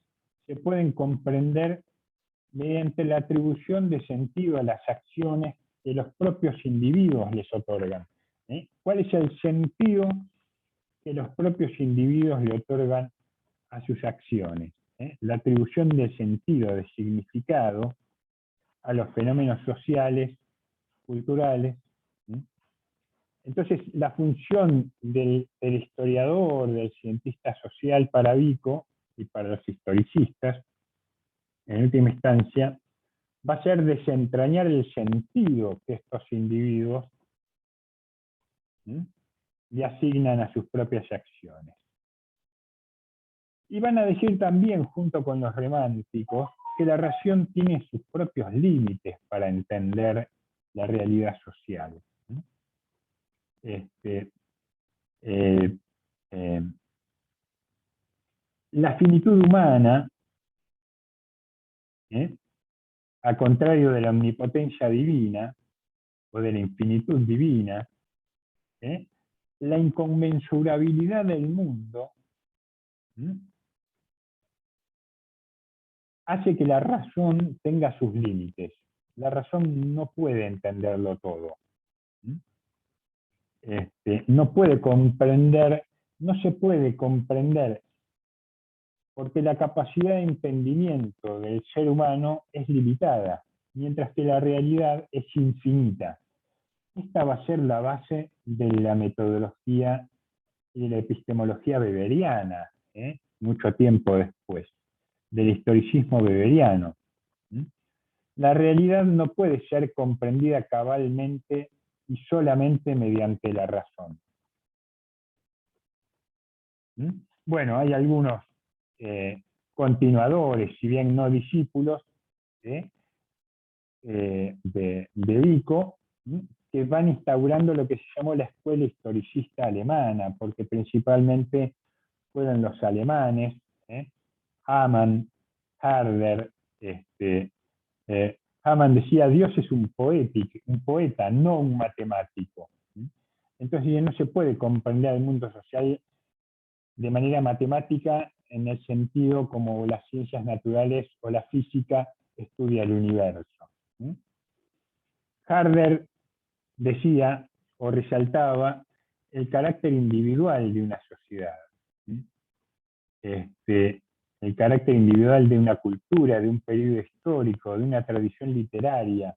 se pueden comprender mediante la atribución de sentido a las acciones que los propios individuos les otorgan. ¿Cuál es el sentido que los propios individuos le otorgan a sus acciones? La atribución de sentido, de significado, a los fenómenos sociales, culturales. Entonces, la función del historiador, del cientista social para Vico y para los historicistas, en última instancia, va a ser desentrañar el sentido que estos individuos le asignan a sus propias acciones. Y van a decir también, junto con los románticos, que la razón tiene sus propios límites para entender la realidad social. La finitud humana, a contrario de la omnipotencia divina, o de la infinitud divina, la inconmensurabilidad del mundo hace que la razón tenga sus límites. La razón no puede entenderlo todo. No puede comprender, no se puede comprender, porque la capacidad de entendimiento del ser humano es limitada, mientras que la realidad es infinita. Esta va a ser la base de la metodología y de la epistemología weberiana, mucho tiempo después, del historicismo weberiano. La realidad no puede ser comprendida cabalmente y solamente mediante la razón. Bueno, hay algunos continuadores, si bien no discípulos, de Vico, que van instaurando lo que se llamó la escuela historicista alemana, porque principalmente fueron los alemanes, Hamann, Herder. Hamann decía: Dios es un poeta, no un matemático. Entonces no se puede comprender el mundo social de manera matemática en el sentido como las ciencias naturales o la física estudia el universo. Herder decía o resaltaba el carácter individual de una sociedad, el carácter individual de una cultura, de un periodo histórico, de una tradición literaria.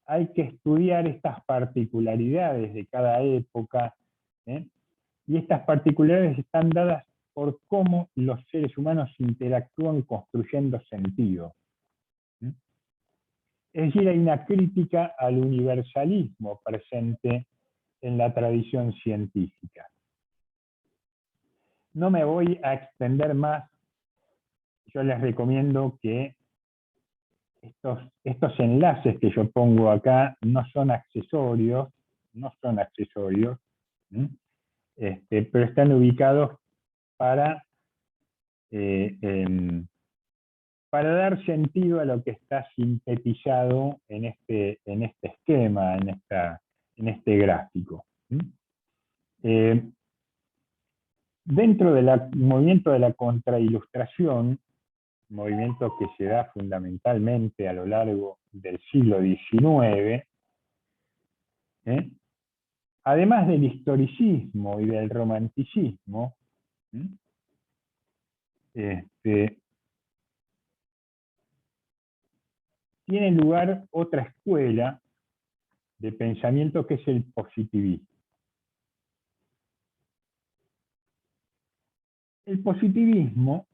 Hay que estudiar estas particularidades de cada época, y estas particularidades están dadas por cómo los seres humanos interactúan construyendo sentido. Es decir, hay una crítica al universalismo presente en la tradición científica. No me voy a extender más. Yo les recomiendo que estos enlaces que yo pongo acá no son accesorios, pero están ubicados para dar sentido a lo que está sintetizado en este esquema, en este gráfico. Dentro del movimiento de la contrailustración, movimiento que se da fundamentalmente a lo largo del siglo XIX, además del historicismo y del romanticismo, tiene lugar otra escuela de pensamiento que es el positivismo. El positivismo,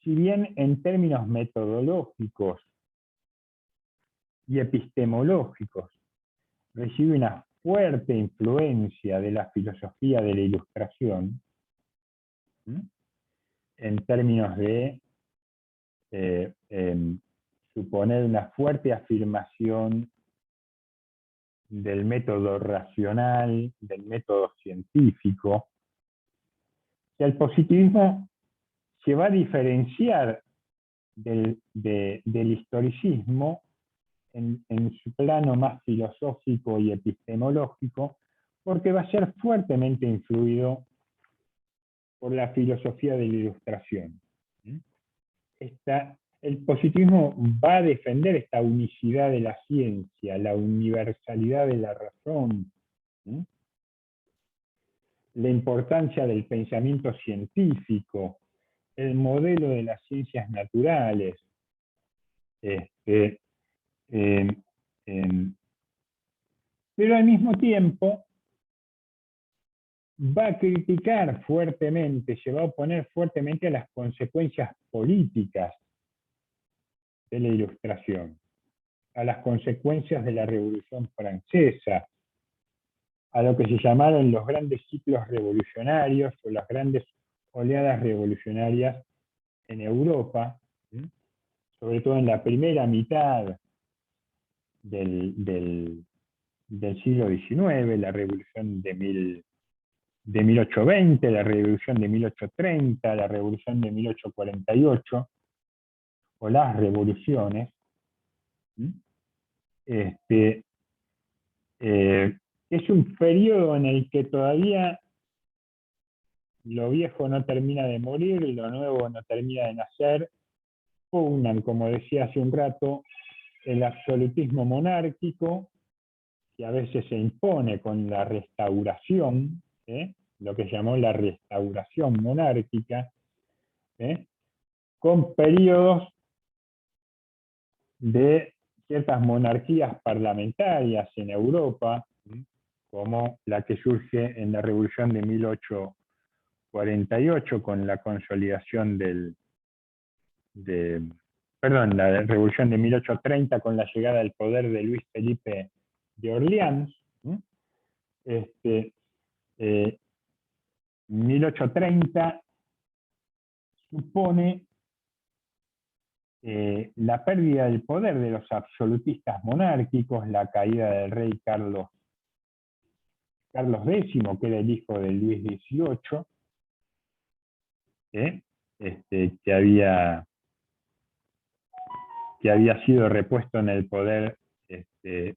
si bien en términos metodológicos y epistemológicos recibe una fuerte influencia de la filosofía de la Ilustración, en términos de suponer una fuerte afirmación del método racional, del método científico, que el positivismo se va a diferenciar del historicismo en su plano más filosófico y epistemológico, porque va a ser fuertemente influido por la filosofía de la Ilustración. El positivismo va a defender esta unicidad de la ciencia, la universalidad de la razón, la importancia del pensamiento científico, el modelo de las ciencias naturales, pero al mismo tiempo va a criticar fuertemente, se va a oponer fuertemente a las consecuencias políticas de la Ilustración, a las consecuencias de la Revolución Francesa, a lo que se llamaron los grandes ciclos revolucionarios o las grandes oleadas revolucionarias en Europa, sobre todo en la primera mitad del siglo XIX, la Revolución de 1820, la Revolución de 1830, la Revolución de 1848, o las revoluciones, es un periodo en el que todavía lo viejo no termina de morir y lo nuevo no termina de nacer. Pugnan, como decía hace un rato, el absolutismo monárquico, que a veces se impone con la restauración, lo que llamó la restauración monárquica, con periodos de ciertas monarquías parlamentarias en Europa, como la que surge en la Revolución de 1848 con la consolidación la Revolución de 1830 con la llegada al poder de Luis Felipe de Orleans. 1830 supone la pérdida del poder de los absolutistas monárquicos, la caída del rey Carlos X, que era el hijo de Luis XVIII, que había sido repuesto en el poder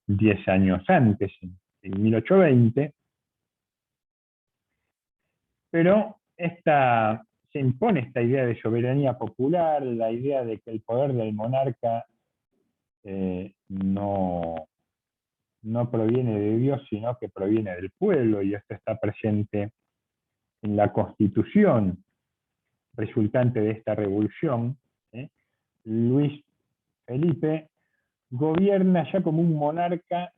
10 años antes, en 1820, pero se impone esta idea de soberanía popular, la idea de que el poder del monarca no proviene de Dios, sino que proviene del pueblo, y esto está presente en la Constitución resultante de esta revolución. Luis Felipe gobierna ya como un monarca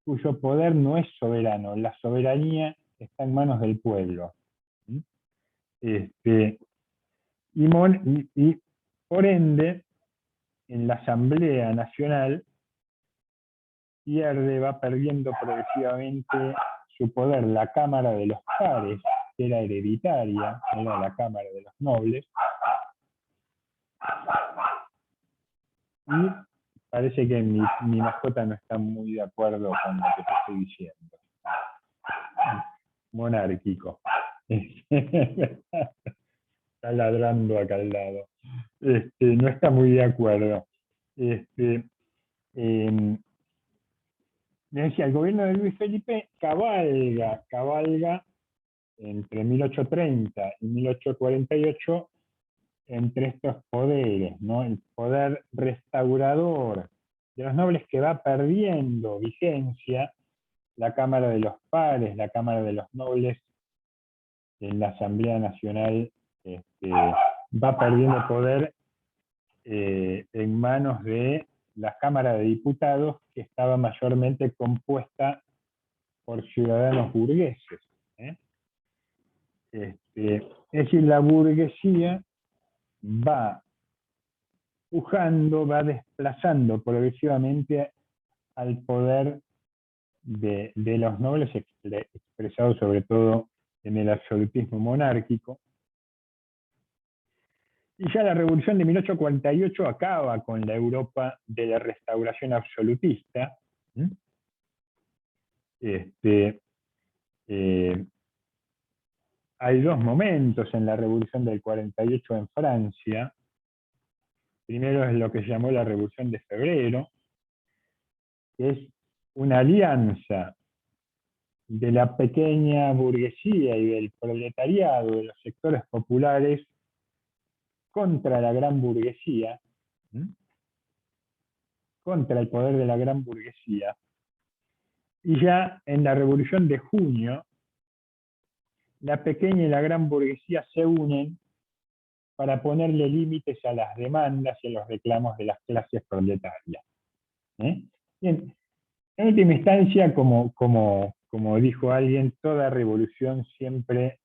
cuyo poder no es soberano, la soberanía está en manos del pueblo. Y por ende, en la Asamblea Nacional, va perdiendo progresivamente su poder la Cámara de los Pares, que era hereditaria, era la Cámara de los Nobles, y parece que mi mascota no está muy de acuerdo con lo que te estoy diciendo. Monárquico. Está ladrando acá al lado. No está muy de acuerdo. Me decía, el gobierno de Luis Felipe cabalga entre 1830 y 1848 entre estos poderes, ¿no? El poder restaurador de los nobles que va perdiendo vigencia, la Cámara de los Pares, la Cámara de los Nobles en la Asamblea Nacional va perdiendo poder en manos de la Cámara de Diputados, que estaba mayormente compuesta por ciudadanos burgueses. Es decir, la burguesía va pujando, va desplazando progresivamente al poder de los nobles, expresado sobre todo en el absolutismo monárquico. Y ya la Revolución de 1848 acaba con la Europa de la restauración absolutista. Hay dos momentos en la Revolución del 48 en Francia. Primero es lo que se llamó la Revolución de Febrero, que es una alianza de la pequeña burguesía y del proletariado, de los sectores populares, contra la gran burguesía, contra el poder de la gran burguesía. Y ya en la Revolución de Junio, la pequeña y la gran burguesía se unen para ponerle límites a las demandas y a los reclamos de las clases proletarias. Bien. En última instancia, como dijo alguien, toda revolución siempre,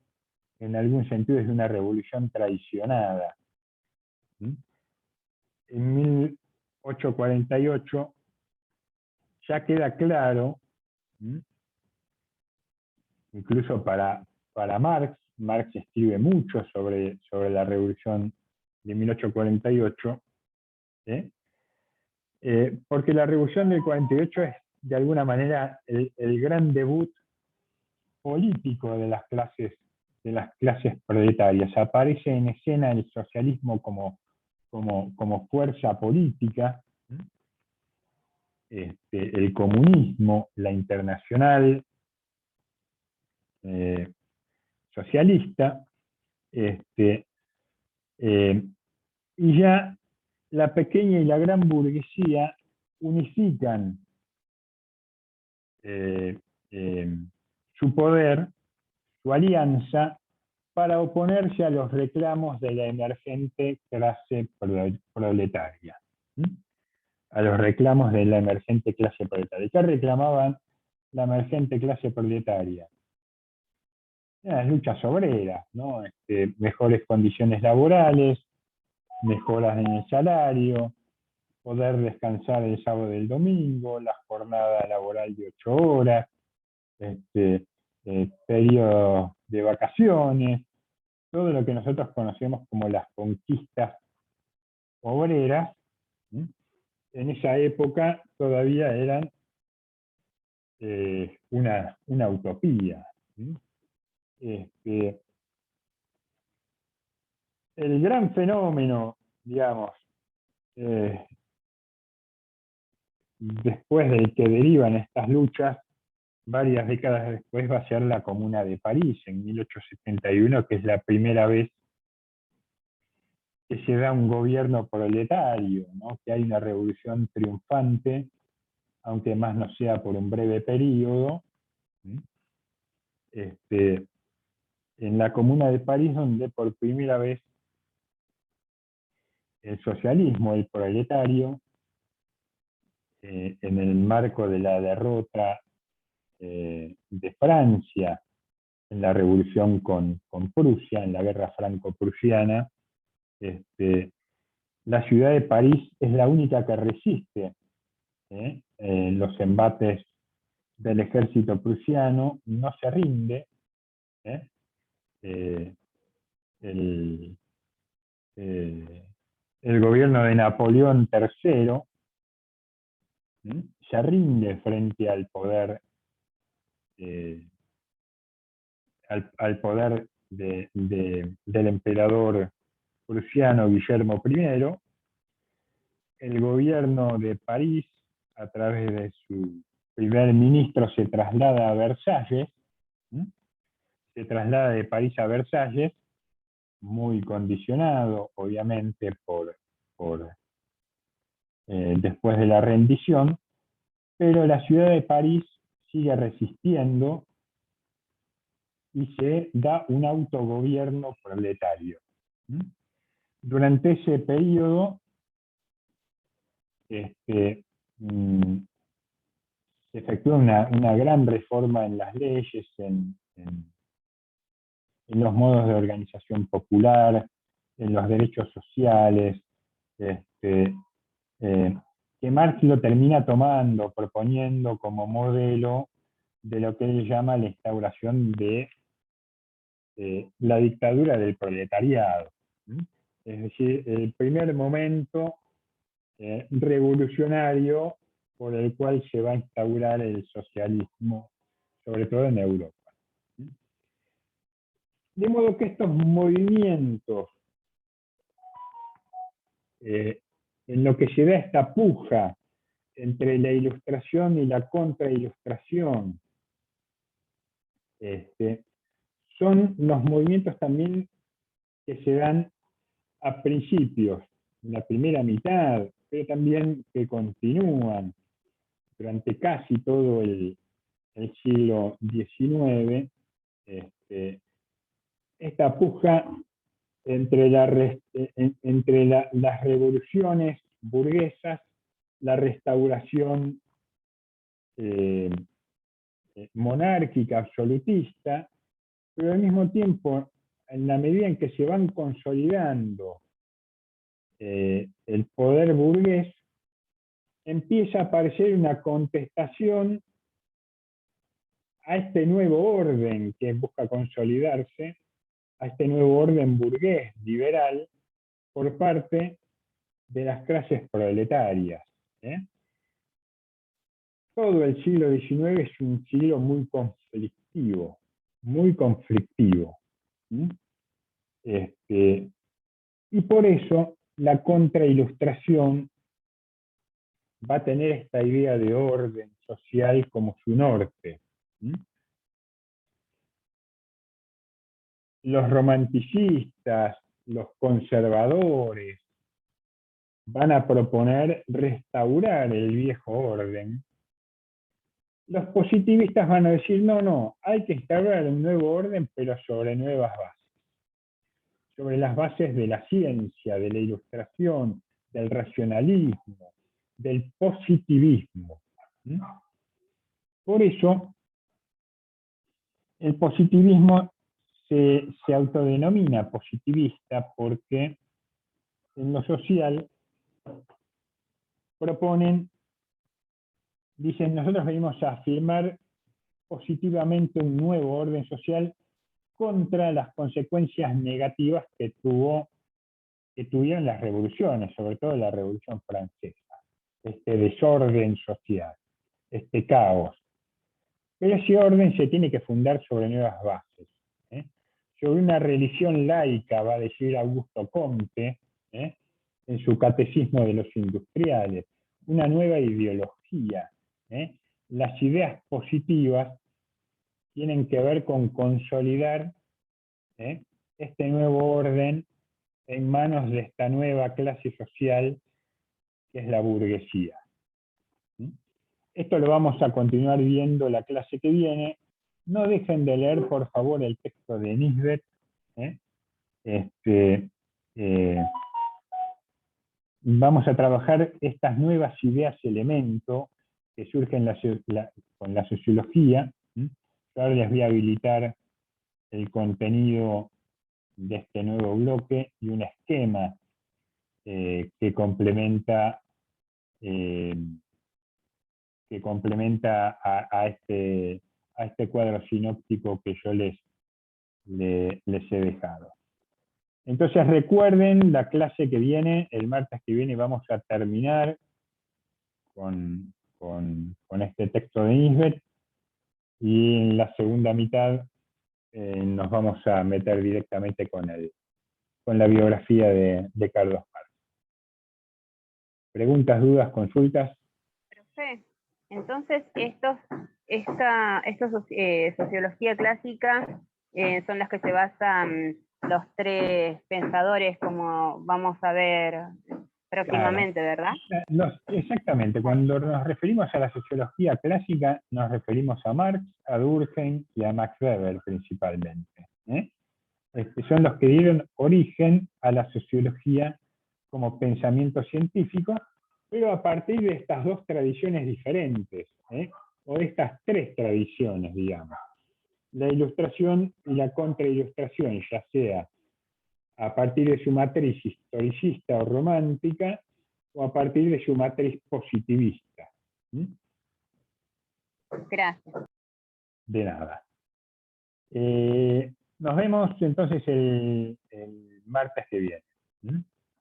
en algún sentido, es una revolución traicionada. En 1848 ya queda claro, incluso para Marx escribe mucho sobre la revolución de 1848, porque la revolución del 48 es de alguna manera el gran debut político de las clases proletarias. Aparece en escena el socialismo como fuerza política, el comunismo, la internacional socialista, y ya la pequeña y la gran burguesía unifican su poder, su alianza, para oponerse a los reclamos de la emergente clase proletaria. A los reclamos de la emergente clase proletaria. ¿Qué reclamaban la emergente clase proletaria? Las luchas obreras, ¿no? Mejores condiciones laborales, mejoras en el salario, poder descansar el sábado y el domingo, la jornada laboral de 8 horas, periodos de vacaciones, todo lo que nosotros conocemos como las conquistas obreras, en esa época todavía eran una utopía. El gran fenómeno, digamos, después del que derivan estas luchas, varias décadas después, va a ser la Comuna de París, en 1871, que es la primera vez que se da un gobierno proletario, ¿no? Que hay una revolución triunfante, aunque más no sea por un breve periodo. En la Comuna de París, donde por primera vez el socialismo, el proletario, en el marco de la derrota de Francia en la revolución con Prusia, en la guerra franco-prusiana, la ciudad de París es la única que resiste los embates del ejército prusiano, no se rinde. El gobierno de Napoleón III se rinde frente al poder del emperador prusiano Guillermo I. El gobierno de París, a través de su primer ministro, se traslada a Versalles, se traslada de París a Versalles, muy condicionado, obviamente, después de la rendición, pero la ciudad de París sigue resistiendo y se da un autogobierno proletario. Durante ese periodo, se efectúa una gran reforma en las leyes, en los modos de organización popular, en los derechos sociales, que Marx lo termina tomando, proponiendo como modelo de lo que él llama la instauración de la dictadura del proletariado. Es decir, el primer momento revolucionario por el cual se va a instaurar el socialismo, sobre todo en Europa. De modo que estos movimientos, en lo que se da esta puja entre la ilustración y la contrailustración, son los movimientos también que se dan a principios, en la primera mitad, pero también que continúan durante casi todo el siglo XIX, esta puja entre las revoluciones burguesas, la restauración monárquica, absolutista, pero al mismo tiempo, en la medida en que se van consolidando el poder burgués, empieza a aparecer una contestación a este nuevo orden que busca consolidarse, a este nuevo orden burgués, liberal, por parte de las clases proletarias. Todo el siglo XIX es un siglo muy conflictivo, muy conflictivo. Y por eso la contrailustración va a tener esta idea de orden social como su norte. Los romanticistas, los conservadores, van a proponer restaurar el viejo orden. Los positivistas van a decir, no, hay que instaurar un nuevo orden, pero sobre nuevas bases. Sobre las bases de la ciencia, de la ilustración, del racionalismo, del positivismo. Por eso, el positivismo se autodenomina positivista porque en lo social dicen, nosotros venimos a afirmar positivamente un nuevo orden social contra las consecuencias negativas que tuvieron las revoluciones, sobre todo la Revolución Francesa, este desorden social, este caos. Pero ese orden se tiene que fundar sobre nuevas bases. Sobre una religión laica, va a decir Augusto Comte, en su Catecismo de los Industriales, una nueva ideología. Las ideas positivas tienen que ver con consolidar este nuevo orden en manos de esta nueva clase social que es la burguesía. Esto lo vamos a continuar viendo la clase que viene. No dejen de leer, por favor, el texto de Nisbet. Vamos a trabajar estas nuevas ideas elemento que surgen con la sociología. Yo ahora les voy a habilitar el contenido de este nuevo bloque y un esquema que complementa a este cuadro sinóptico que yo les he dejado. Entonces recuerden la clase que viene, el martes que viene vamos a terminar con este texto de Nisbet, y en la segunda mitad nos vamos a meter directamente con la biografía de Carlos Marx. ¿Preguntas, dudas, consultas? Profe, entonces sociología clásica son las que se basan los tres pensadores, como vamos a ver próximamente, ¿verdad? Exactamente, cuando nos referimos a la sociología clásica, nos referimos a Marx, a Durkheim y a Max Weber principalmente. Son los que dieron origen a la sociología como pensamiento científico, pero a partir de estas dos tradiciones diferentes, o de estas tres tradiciones, digamos. La ilustración y la contrailustración, ya sea a partir de su matriz historicista o romántica, o a partir de su matriz positivista. Gracias. De nada. Nos vemos entonces el martes que viene.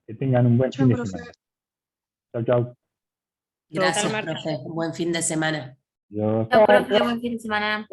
Que tengan un buen Chao, fin de profe. semana. Chau, chau. Gracias, Marta. profe. Buen fin de semana. Adiós. Chao, profe, buen fin de semana.